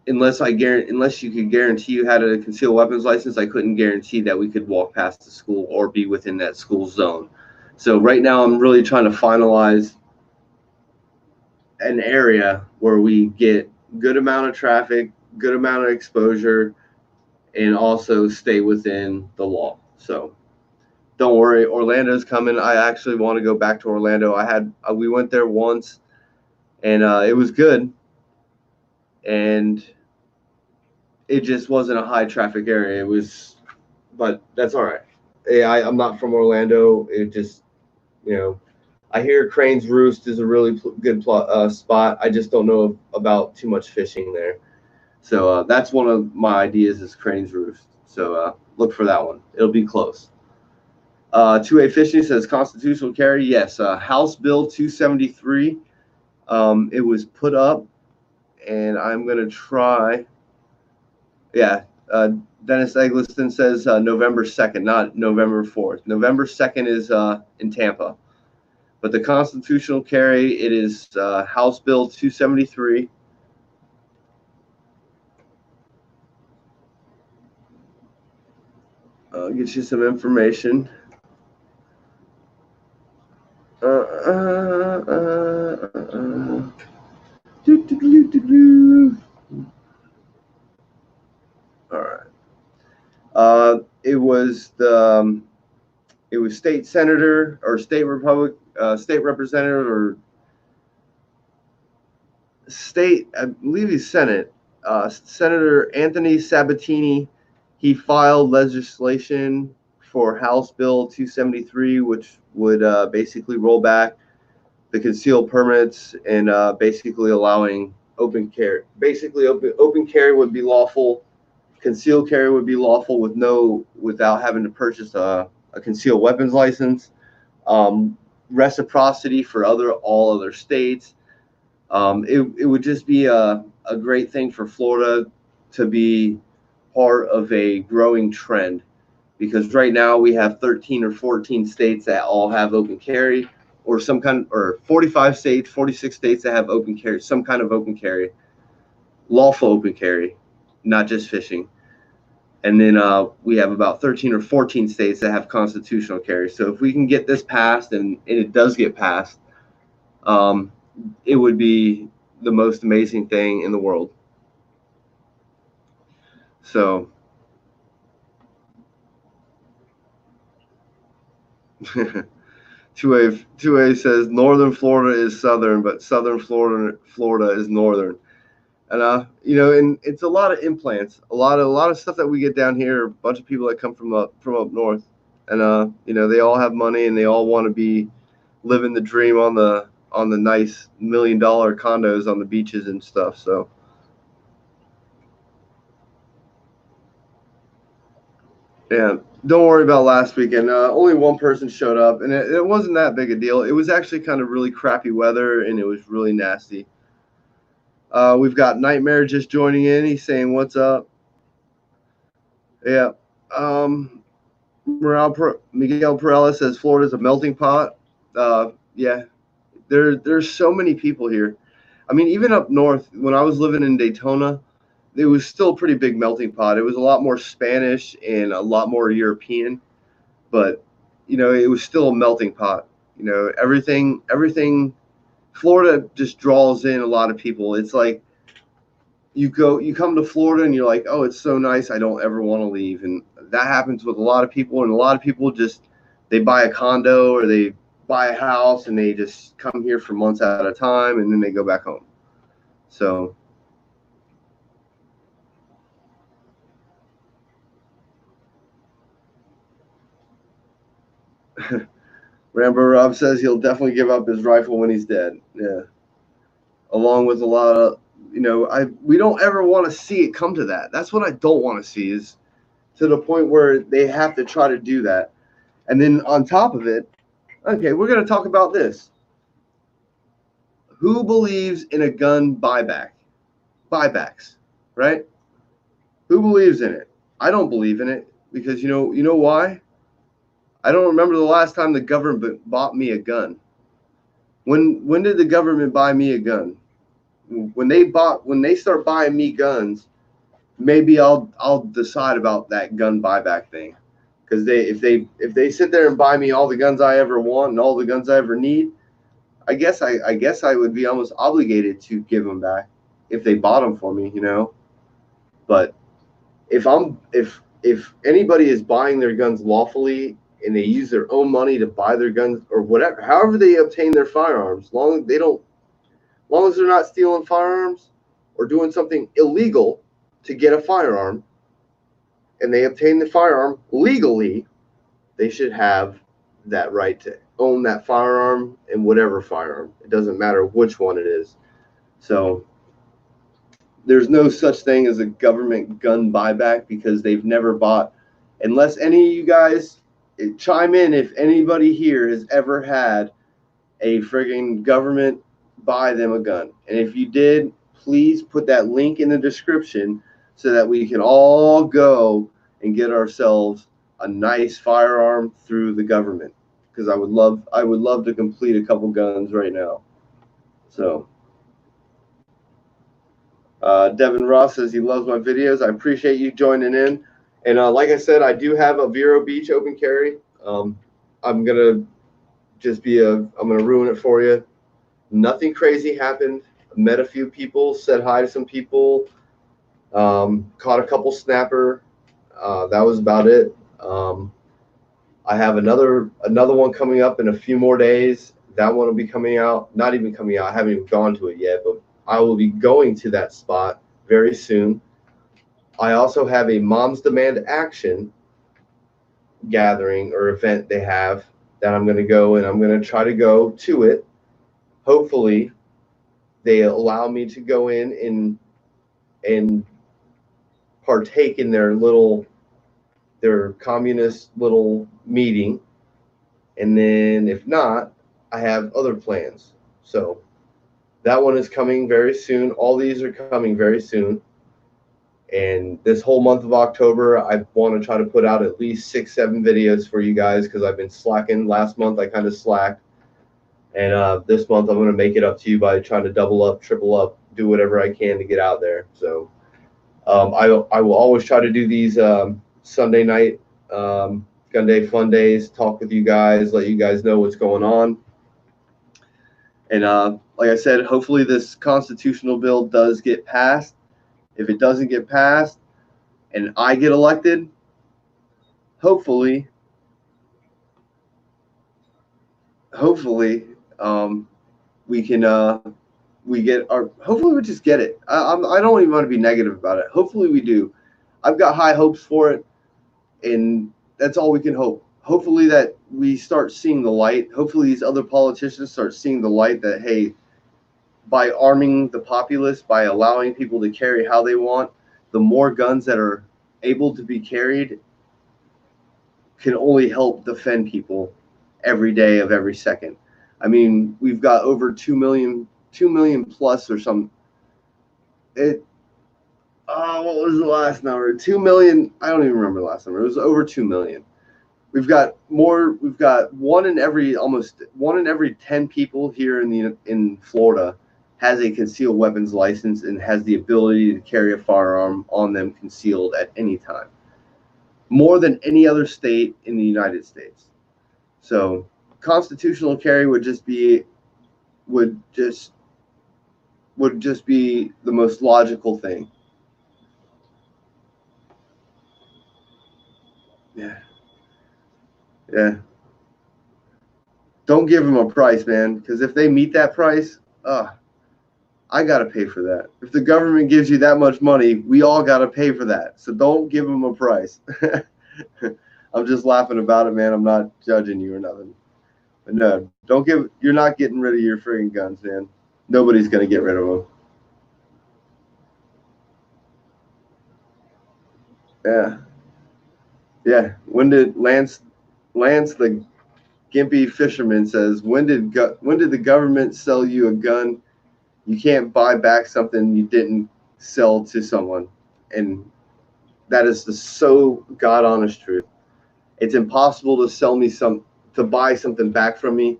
unless you could guarantee you had a concealed weapons license, I couldn't guarantee that we could walk past the school or be within that school zone. So right now, I'm really trying to finalize an area where we get good amount of traffic, good amount of exposure, and also stay within the law. So don't worry, Orlando's coming. I actually want to go back to Orlando. We went there once, and it was good, and it just wasn't a high traffic area. It was, but that's all right. I'm not from Orlando. It just, you know, I hear Crane's Roost is a really good spot. I just don't know about too much fishing there. So that's one of my ideas is Crane's Roost. So look for that one. It'll be close. 2A Fishing says constitutional carry. Yes, House Bill 273. It was put up, and I'm going to try. Yeah, Dennis Eggleston says November 2nd, not November 4th. November 2nd is in Tampa. But the constitutional carry, it is House Bill 273. I'll get you some information. All right. It was state senator or state representative or state, I believe he's Senate, Senator Anthony Sabatini. He filed legislation for House Bill 273, which would basically roll back the concealed permits and basically allowing open carry. Basically, open carry would be lawful. Concealed carry would be lawful without having to purchase a concealed weapons license. Reciprocity for all other states. It would just be a great thing for Florida to be part of a growing trend, because right now we have 13 or 14 states that all have open carry, or 45 states, 46 states that have open carry, some kind of open carry, lawful open carry, not just fishing. And then we have about 13 or 14 states that have constitutional carry. So if we can get this passed, and it does get passed, it would be the most amazing thing in the world. So 2A says northern Florida is southern, but southern Florida is northern. And and it's a lot of implants, a lot of stuff that we get down here. A bunch of people that come from up north, and they all have money and they all want to be living the dream on the nice $1 million condos on the beaches and stuff. So yeah, don't worry about last weekend. Only one person showed up, and it wasn't that big a deal. It was actually kind of really crappy weather, and it was really nasty. We've got Nightmare just joining in. He's saying, "What's up?" Yeah. Miguel Perella says Florida's a melting pot. Yeah. There's so many people here. I mean, even up north, when I was living in Daytona, it was still a pretty big melting pot. It was a lot more Spanish and a lot more European, but it was still a melting pot. Everything. Florida just draws in a lot of people. It's like you come to Florida and you're like, oh, it's so nice, I don't ever want to leave. And that happens with a lot of people. And a lot of people they buy a condo or they buy a house and they just come here for months at a time and then they go back home. So Rambo Rob says he'll definitely give up his rifle when he's dead. Yeah. Along with a lot of, we don't ever want to see it come to that. That's what I don't want to see, is to the point where they have to try to do that. And then on top of it, okay, we're going to talk about this. Who believes in a gun buyback? buybacks, right? Who believes in it? I don't believe in it because you know why? I don't remember the last time the government bought me a gun. When did the government buy me a gun? When they start buying me guns, maybe I'll decide about that gun buyback thing. Because if they sit there and buy me all the guns I ever want and all the guns I ever need, I guess I would be almost obligated to give them back if they bought them for me, But if anybody is buying their guns lawfully and they use their own money to buy their guns or whatever, however they obtain their firearms, long as they're not stealing firearms or doing something illegal to get a firearm, and they obtain the firearm legally, they should have that right to own that firearm and whatever firearm. It doesn't matter which one it is. So there's no such thing as a government gun buyback because they've never bought, unless any of you guys chime in if anybody here has ever had a frigging government buy them a gun. And if you did, please put that link in the description so that we can all go and get ourselves a nice firearm through the government, because I would love to complete a couple guns right now. So Devin Ross says he loves my videos. I appreciate you joining in. And like I said, I do have a Vero Beach open carry. I'm gonna ruin it for you. Nothing crazy happened. Met a few people, said hi to some people, caught a couple snapper. That was about it. I have another one coming up in a few more days. That one will be coming out. Not even coming out. I haven't even gone to it yet, but I will be going to that spot very soon. I also have a Moms Demand Action gathering or event they have that I'm going to go, and I'm going to try to go to it. Hopefully, they allow me to go in and partake in their communist little meeting. And then if not, I have other plans. So that one is coming very soon. All these are coming very soon. And this whole month of October, I want to try to put out at least 6-7 videos for you guys because I've been slacking. Last month I kind of slacked. And this month I'm going to make it up to you by trying to double up, triple up, do whatever I can to get out there. So I will always try to do these Sunday night Gunday Fundays, talk with you guys, let you guys know what's going on. And like I said, hopefully this constitutional bill does get passed. If it doesn't get passed and I get elected, hopefully we can hopefully we just get it. I don't even want to be negative about it. Hopefully we do. I've got high hopes for it, and that's all we can hope. Hopefully that we start seeing the light. Hopefully these other politicians start seeing the light that, hey, by arming the populace, by allowing people to carry how they want, the more guns that are able to be carried can only help defend people every day of every second. I mean, we've got over 2 million plus or some. What was the last number? 2 million. I don't even remember the last number. It was over 2 million. We've got more. We've got almost one in every 10 people here in Florida has a concealed weapons license and has the ability to carry a firearm on them concealed at any time. More than any other state in the United States. So constitutional carry would just be the most logical thing. Yeah. Don't give them a price, man, because if they meet that price, I got to pay for that. If the government gives you that much money, we all got to pay for that. So don't give them a price. I'm just laughing about it, man. I'm not judging you or nothing. But no, you're not getting rid of your friggin' guns, man. Nobody's going to get rid of them. Yeah. Yeah. When did Lance the gimpy fisherman says, when did the government sell you a gun? You can't buy back something you didn't sell to someone, and that is the so god honest truth. It's impossible to sell me to buy something back from me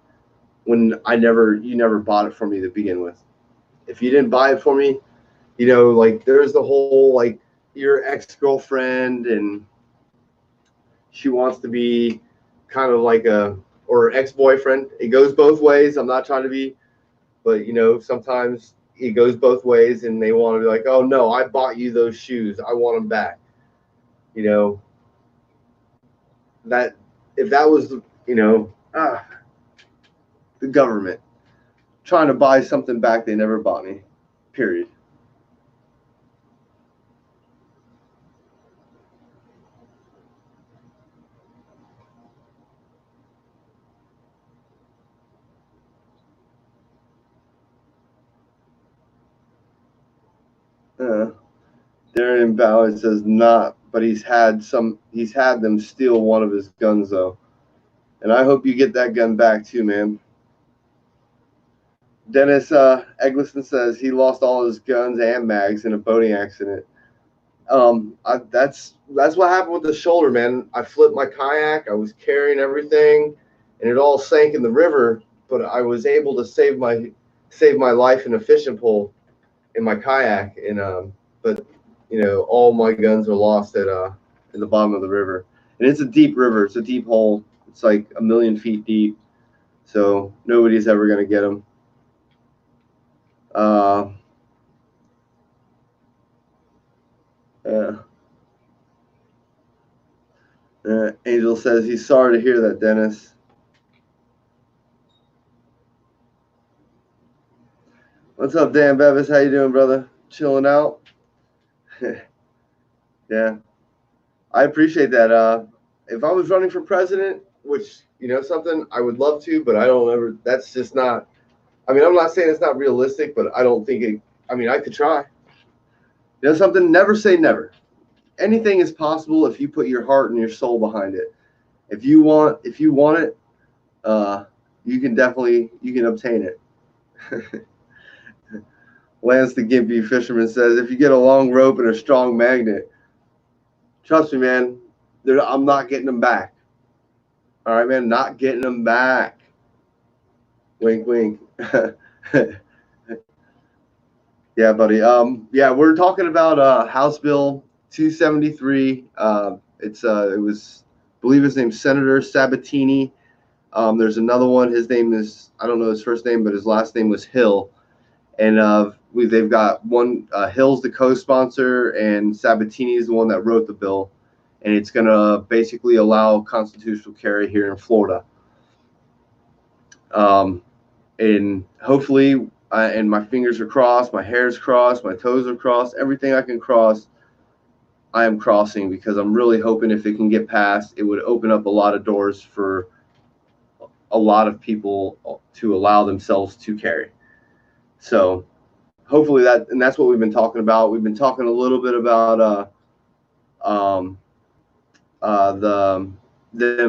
when you never bought it from me to begin with. If you didn't buy it for me, like there's the whole like your ex-girlfriend and she wants to be kind of like or ex-boyfriend. It goes both ways. I'm not trying to be, but sometimes it goes both ways and they want to be like, oh no, I bought you those shoes, I want them back. That if that was the government trying to buy something back they never bought me, period. uh, Darren Ballard says not, but he's had them steal one of his guns though, and I hope you get that gun back too, man. Dennis Eggleston says he lost all his guns and mags in a boating accident. That's what happened with the shoulder, man. I flipped my kayak. I was carrying everything, and it all sank in the river. But I was able to save my life in a fishing pole in my kayak, and but all my guns are lost at in the bottom of the river, and it's a deep river. It's a deep hole. It's like 1,000,000 feet deep, so nobody's ever gonna get them. Uh, uh, Angel says he's sorry to hear that, Dennis. What's up, Dan Bevis? How you doing, brother? Chilling out? Yeah, I appreciate that. If I was running for president, which something I would love to, but I don't ever. That's just not. I mean, I'm not saying it's not realistic, but I don't think it. I mean, I could try. Something. Never say never. Anything is possible if you put your heart and your soul behind it. If you want it, you can obtain it. Lance the Gimpy Fisherman says, if you get a long rope and a strong magnet, trust me, man, I'm not getting them back. All right, man, not getting them back. Wink, wink. Yeah, buddy. Yeah, we're talking about House Bill 273. It was, I believe his name's Senator Sabatini. There's another one. His name is, I don't know his first name, but his last name was Hill. And they've got one, Hill's the co-sponsor, and Sabatini is the one that wrote the bill. And it's going to basically allow constitutional carry here in Florida. And hopefully, and my fingers are crossed, my hair's crossed, my toes are crossed, everything I can cross, I am crossing, because I'm really hoping if it can get passed, it would open up a lot of doors for a lot of people to allow themselves to carry. So hopefully that's what we've been talking about. We've been talking a little bit about them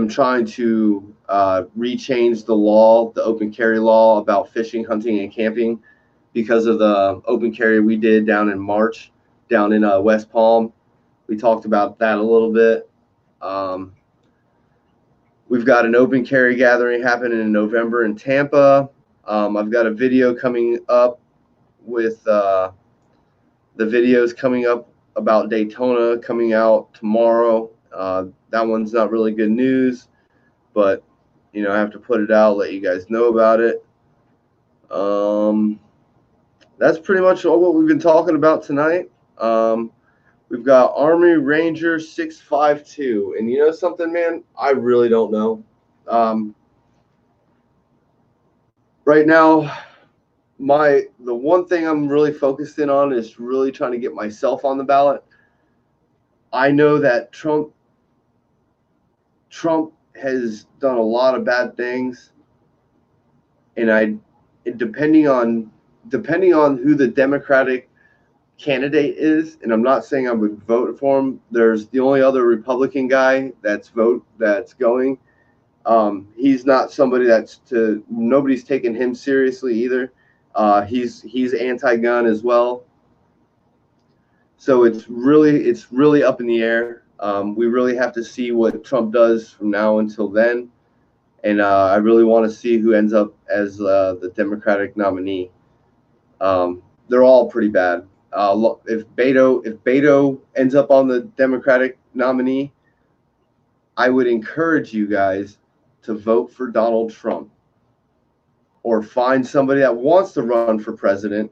trying to rechange the law, the open carry law about fishing, hunting, and camping, because of the open carry we did down in March, down in West Palm. We talked about that a little bit. We've got an open carry gathering happening in November in Tampa. I've got a video coming up with the videos coming up about Daytona coming out tomorrow. That one's not really good news, but I have to put it out, let you guys know about it. That's pretty much all what we've been talking about tonight. We've got Army Ranger 652, and something, man, I really don't know. Right now, the one thing I'm really focused in on is really trying to get myself on the ballot. I know that Trump has done a lot of bad things, and depending on who the Democratic candidate is, and I'm not saying I would vote for him. There's the only other Republican guy that's going. He's not somebody nobody's taking him seriously either. He's anti-gun as well. So it's really up in the air. We really have to see what Trump does from now until then, and I really want to see who ends up as the Democratic nominee. They're all pretty bad. If Beto ends up on the Democratic nominee, I would encourage you guys to vote for Donald Trump, or find somebody that wants to run for president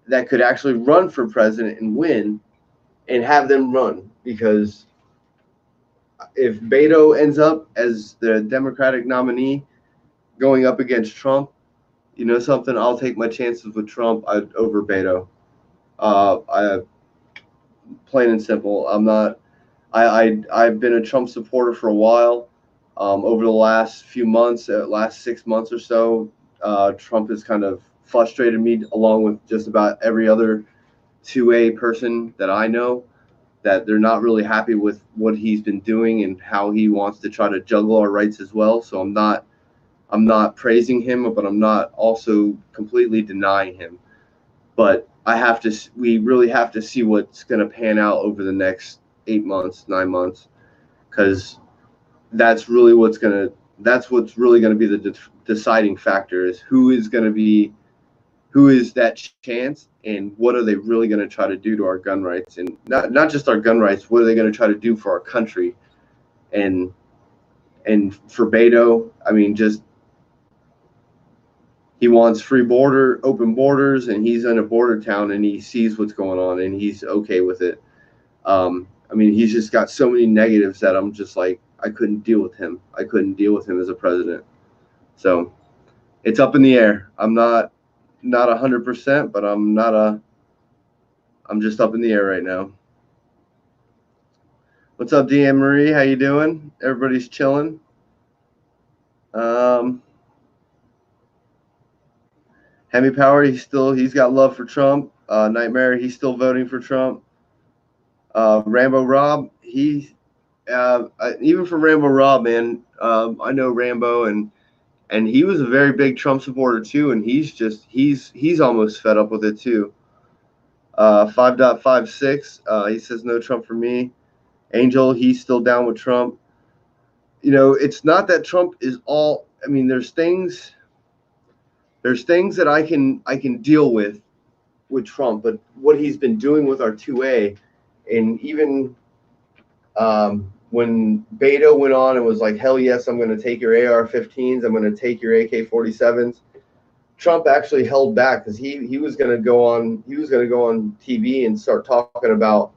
that could actually run for president and win, and have them run. Because if Beto ends up as the Democratic nominee going up against Trump, you know something, I'll take my chances with Trump over Beto. I Plain and simple. I'm not. I've been a Trump supporter for a while. Over the last few months, last 6 months or so, Trump has kind of frustrated me, along with just about every other 2A person that I know, that they're not really happy with what he's been doing and how he wants to try to juggle our rights as well. So I'm not praising him, but I'm not also completely denying him. But we really have to see what's going to pan out over the next 8 months, 9 months, because that's what's really going to be the deciding factor, is who is that chance, and what are they really going to try to do to our gun rights, and not just our gun rights, what are they going to try to do for our country. And and for Beto, I mean, just he wants open borders, and he's in a border town, and he sees what's going on, and he's okay with it. I mean, he's just got so many negatives that I'm just like, I couldn't deal with him. I couldn't deal with him as a president. So it's up in the air. I'm not 100%, but I'm just up in the air right now. What's up, Deanne Marie? How you doing? Everybody's chilling. Um, Hemi Power, he's got love for Trump. Nightmare, he's still voting for Trump. Rambo Rob, even for Rambo Rob, man, I know Rambo, and he was a very big Trump supporter too, and he's almost fed up with it too. 5.56, he says no Trump for me. Angel, he's still down with Trump. It's not that Trump is all. I mean, there's things that I can deal with Trump, but what he's been doing with our 2A, and even when Beto went on and was like, hell yes, I'm going to take your AR-15s, I'm going to take your AK-47s. Trump actually held back, because he was going to go on TV and start talking about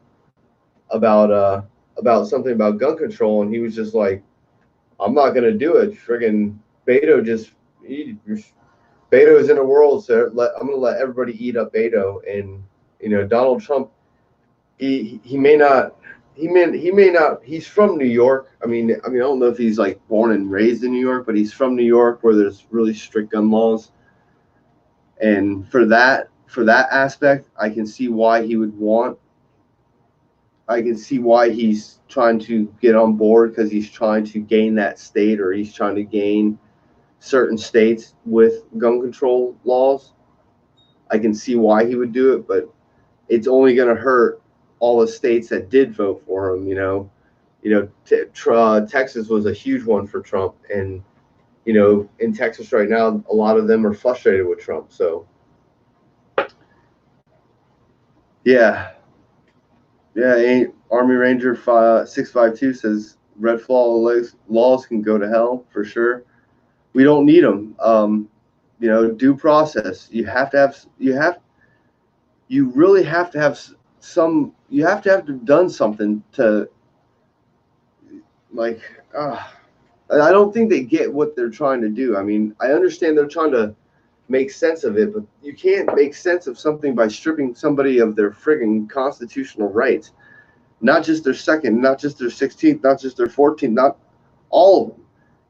something about gun control, and he was just like, I'm not going to do it. Friggin' Beto Beto is in a world, so I'm going to let everybody eat up Beto. And Donald Trump, he may not. He may not. He's from New York. I don't know if he's like born and raised in New York, but he's from New York, where there's really strict gun laws. And for that aspect, I can see why he would want. I can see why he's trying to get on board, because he's trying to gain that state, or he's trying to gain certain states with gun control laws. I can see why he would do it, but it's only going to hurt all the states that did vote for him. Texas was a huge one for Trump, and in Texas right now, a lot of them are frustrated with Trump. So yeah, yeah. Army Ranger 652 says red flag laws can go to hell for sure. We don't need them. Due process. You really have to have you have to have done something to, like, I don't think they get what they're trying to do. I mean, I understand they're trying to make sense of it, but you can't make sense of something by stripping somebody of their frigging constitutional rights. Not just their second, not just their 16th, not just their 14th, not all of them.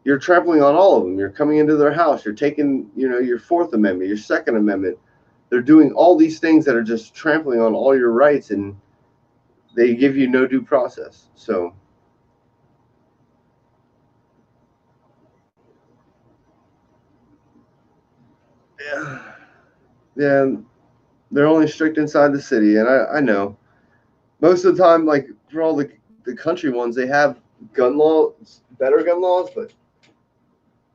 You're trampling on all of them. You're coming into their house. You're taking, your Fourth Amendment, your Second Amendment. They're doing all these things that are just trampling on all your rights, and they give you no due process. So, yeah, they're only strict inside the city, and I know. most of the time, like for all the country ones, they have gun laws, better gun laws, but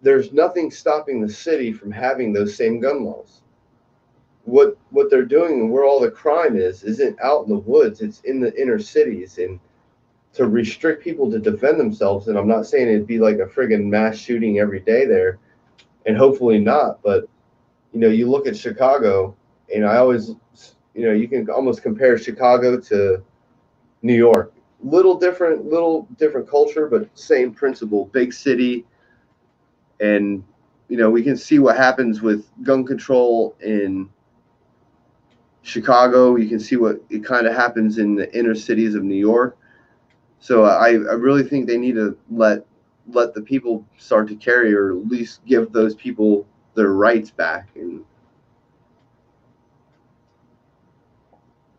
there's nothing stopping the city from having those same gun laws. What they're doing and where all the crime is isn't out in the woods, it's in the inner cities. And to restrict people to defend themselves, and I'm not saying it'd be like a friggin' mass shooting every day there, and hopefully not, but you look at Chicago, and I always, you can almost compare Chicago to New York. Little different culture, but same principle. Big city, and we can see what happens with gun control in Chicago. You can see what it kind of happens in the inner cities of New York. So I really think they need to let the people start to carry, or at least give those people their rights back. And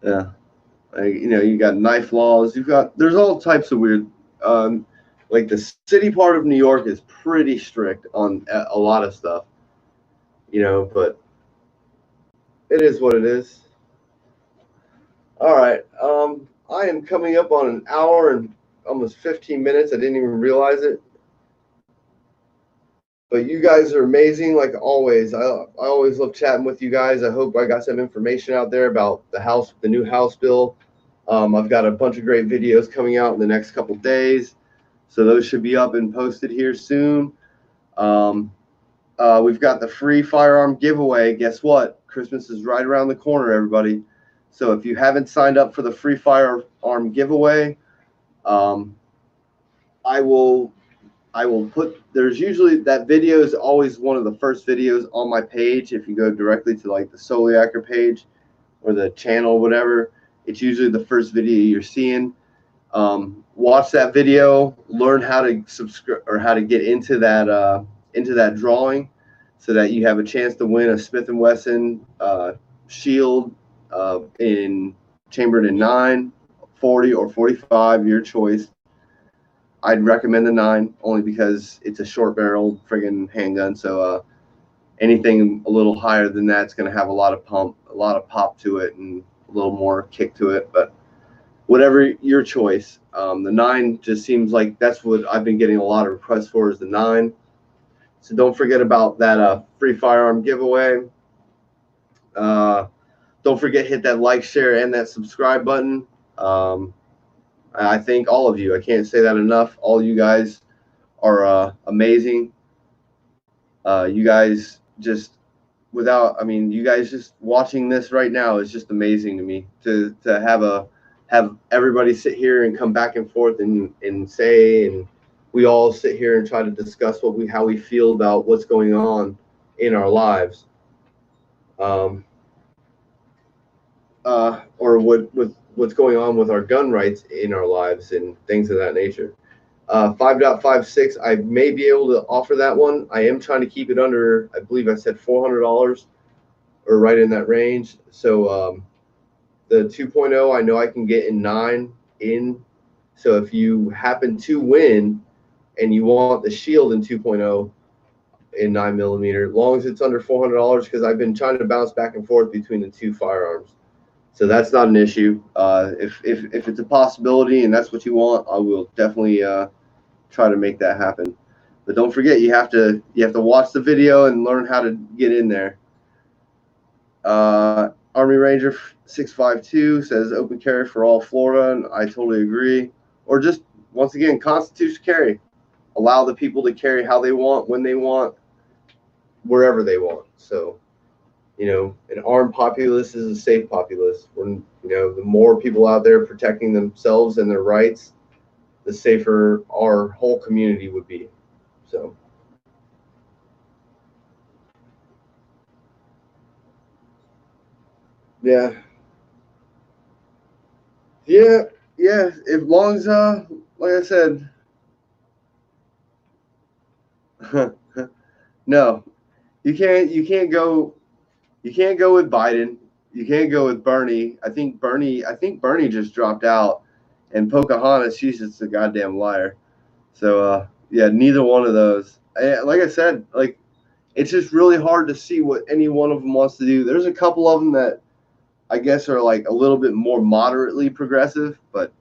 yeah, you got knife laws. There's all types of weird. Like the city part of New York is pretty strict on a lot of stuff, but it is what it is. All right. I am coming up on an hour and almost 15 minutes. I didn't even realize it. But you guys are amazing, like always. I always love chatting with you guys. I hope I got some information out there about the new House bill. I've got a bunch of great videos coming out in the next couple days, so those should be up and posted here soon. We've got the free firearm giveaway. Guess what? Christmas is right around the corner, everybody. So if you haven't signed up for the free firearm giveaway, um, I will put, there's usually, that video is always one of the first videos on my page. If you go directly to like the Soliaker page or the channel, whatever, it's usually the first video you're seeing. Watch that video, learn how to subscribe or how to get into that drawing, so that you have a chance to win a Smith & Wesson shield in chambered in 9, 40, or 45, your choice. I'd recommend the 9 only because it's a short barreled friggin' handgun. So anything a little higher than that's going to have a lot of pop to it, and a little more kick to it. But whatever your choice, the 9 just seems like that's what I've been getting a lot of requests for, is the 9. So don't forget about that free firearm giveaway. Don't forget, hit that like, share, and that subscribe button. I thank all of you. I can't say that enough. All you guys are amazing. You guys just you guys just watching this right now is just amazing to me. To have everybody sit here and come back and forth and say, and we all sit here and try to discuss how we feel about what's going on in our lives, or what's going on with our gun rights in our lives and things of that nature. 5.56, I may be able to offer that one. I am trying to keep it under, I believe I said $400, or right in that range. So the 2.0, I know I can get in 9 in. So if you happen to win and you want the shield in 2.0 in 9mm, as long as it's under $400, because I've been trying to bounce back and forth between the two firearms. So that's not an issue. If it's a possibility and that's what you want, I will definitely try to make that happen. But don't forget, you have to watch the video and learn how to get in there. Army Ranger 652 says open carry for all Florida, and I totally agree. Or just, once again, constitutional carry. Allow the people to carry how they want, when they want, wherever they want. So, an armed populace is a safe populace. When the more people out there protecting themselves and their rights, the safer our whole community would be. So, yeah, as long as like I said, no, you can't go with Biden. You can't go with Bernie. I think Bernie just dropped out, and Pocahontas, she's just a goddamn liar. So yeah, neither one of those. Like I said, like, it's just really hard to see what any one of them wants to do. There's a couple of them that I guess, are like a little bit more moderately progressive, but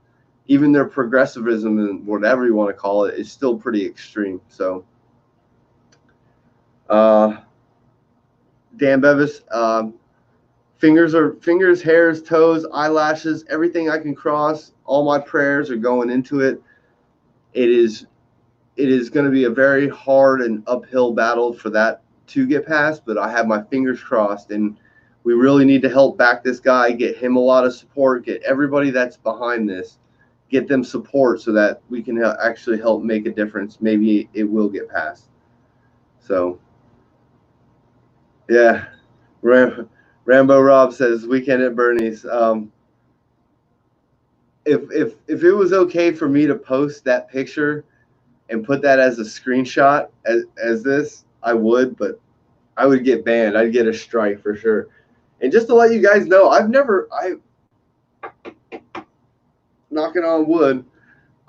even their progressivism and whatever you want to call it is still pretty extreme. So, Dan Bevis, fingers, hairs, toes, eyelashes, everything I can cross. All my prayers are going into it. It is going to be a very hard and uphill battle for that to get past, but I have my fingers crossed, and we really need to help back this guy, get him a lot of support, get everybody that's behind this, get them support so that we can actually help make a difference. Maybe it will get passed. So, yeah. Rambo Rob says weekend at Bernie's. If it was okay for me to post that picture and put that as a screenshot as this, I would, but I would get banned. I'd get a strike for sure. And just to let you guys know, knocking on wood,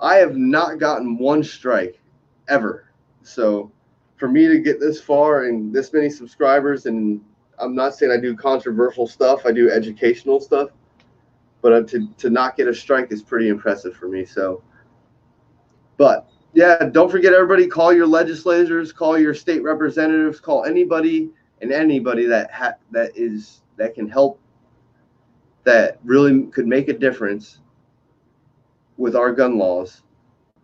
I have not gotten one strike ever. So for me to get this far and this many subscribers, and I'm not saying I do controversial stuff, I do educational stuff, but to not get a strike is pretty impressive for me. So, but yeah, don't forget, everybody, call your legislators, call your state representatives, call anybody and anybody that can help, that really could make a difference with our gun laws.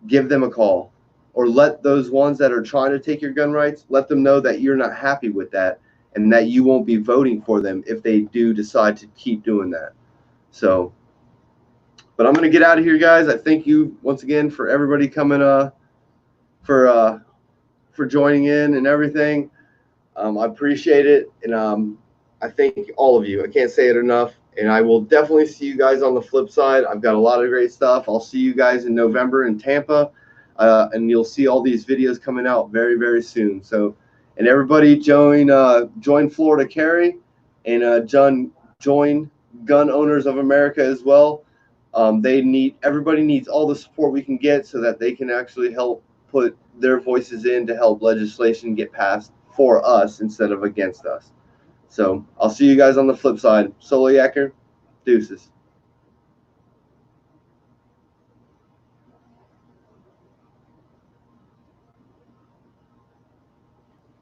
Give them a call, or let those ones that are trying to take your gun rights, let them know that you're not happy with that and that you won't be voting for them if they do decide to keep doing that. So, but I'm going to get out of here, guys. I thank you once again for everybody coming for joining in and everything. I appreciate it, and I thank all of you. I can't say it enough, and I will definitely see you guys on the flip side. I've got a lot of great stuff. I'll see you guys in November in Tampa, and you'll see all these videos coming out very, very soon. So, and everybody join Florida Carry, and join Gun Owners of America as well. Everybody needs all the support we can get so that they can actually help put their voices in to help legislation get passed for us instead of against us. So I'll see you guys on the flip side. Solo Yacker, deuces.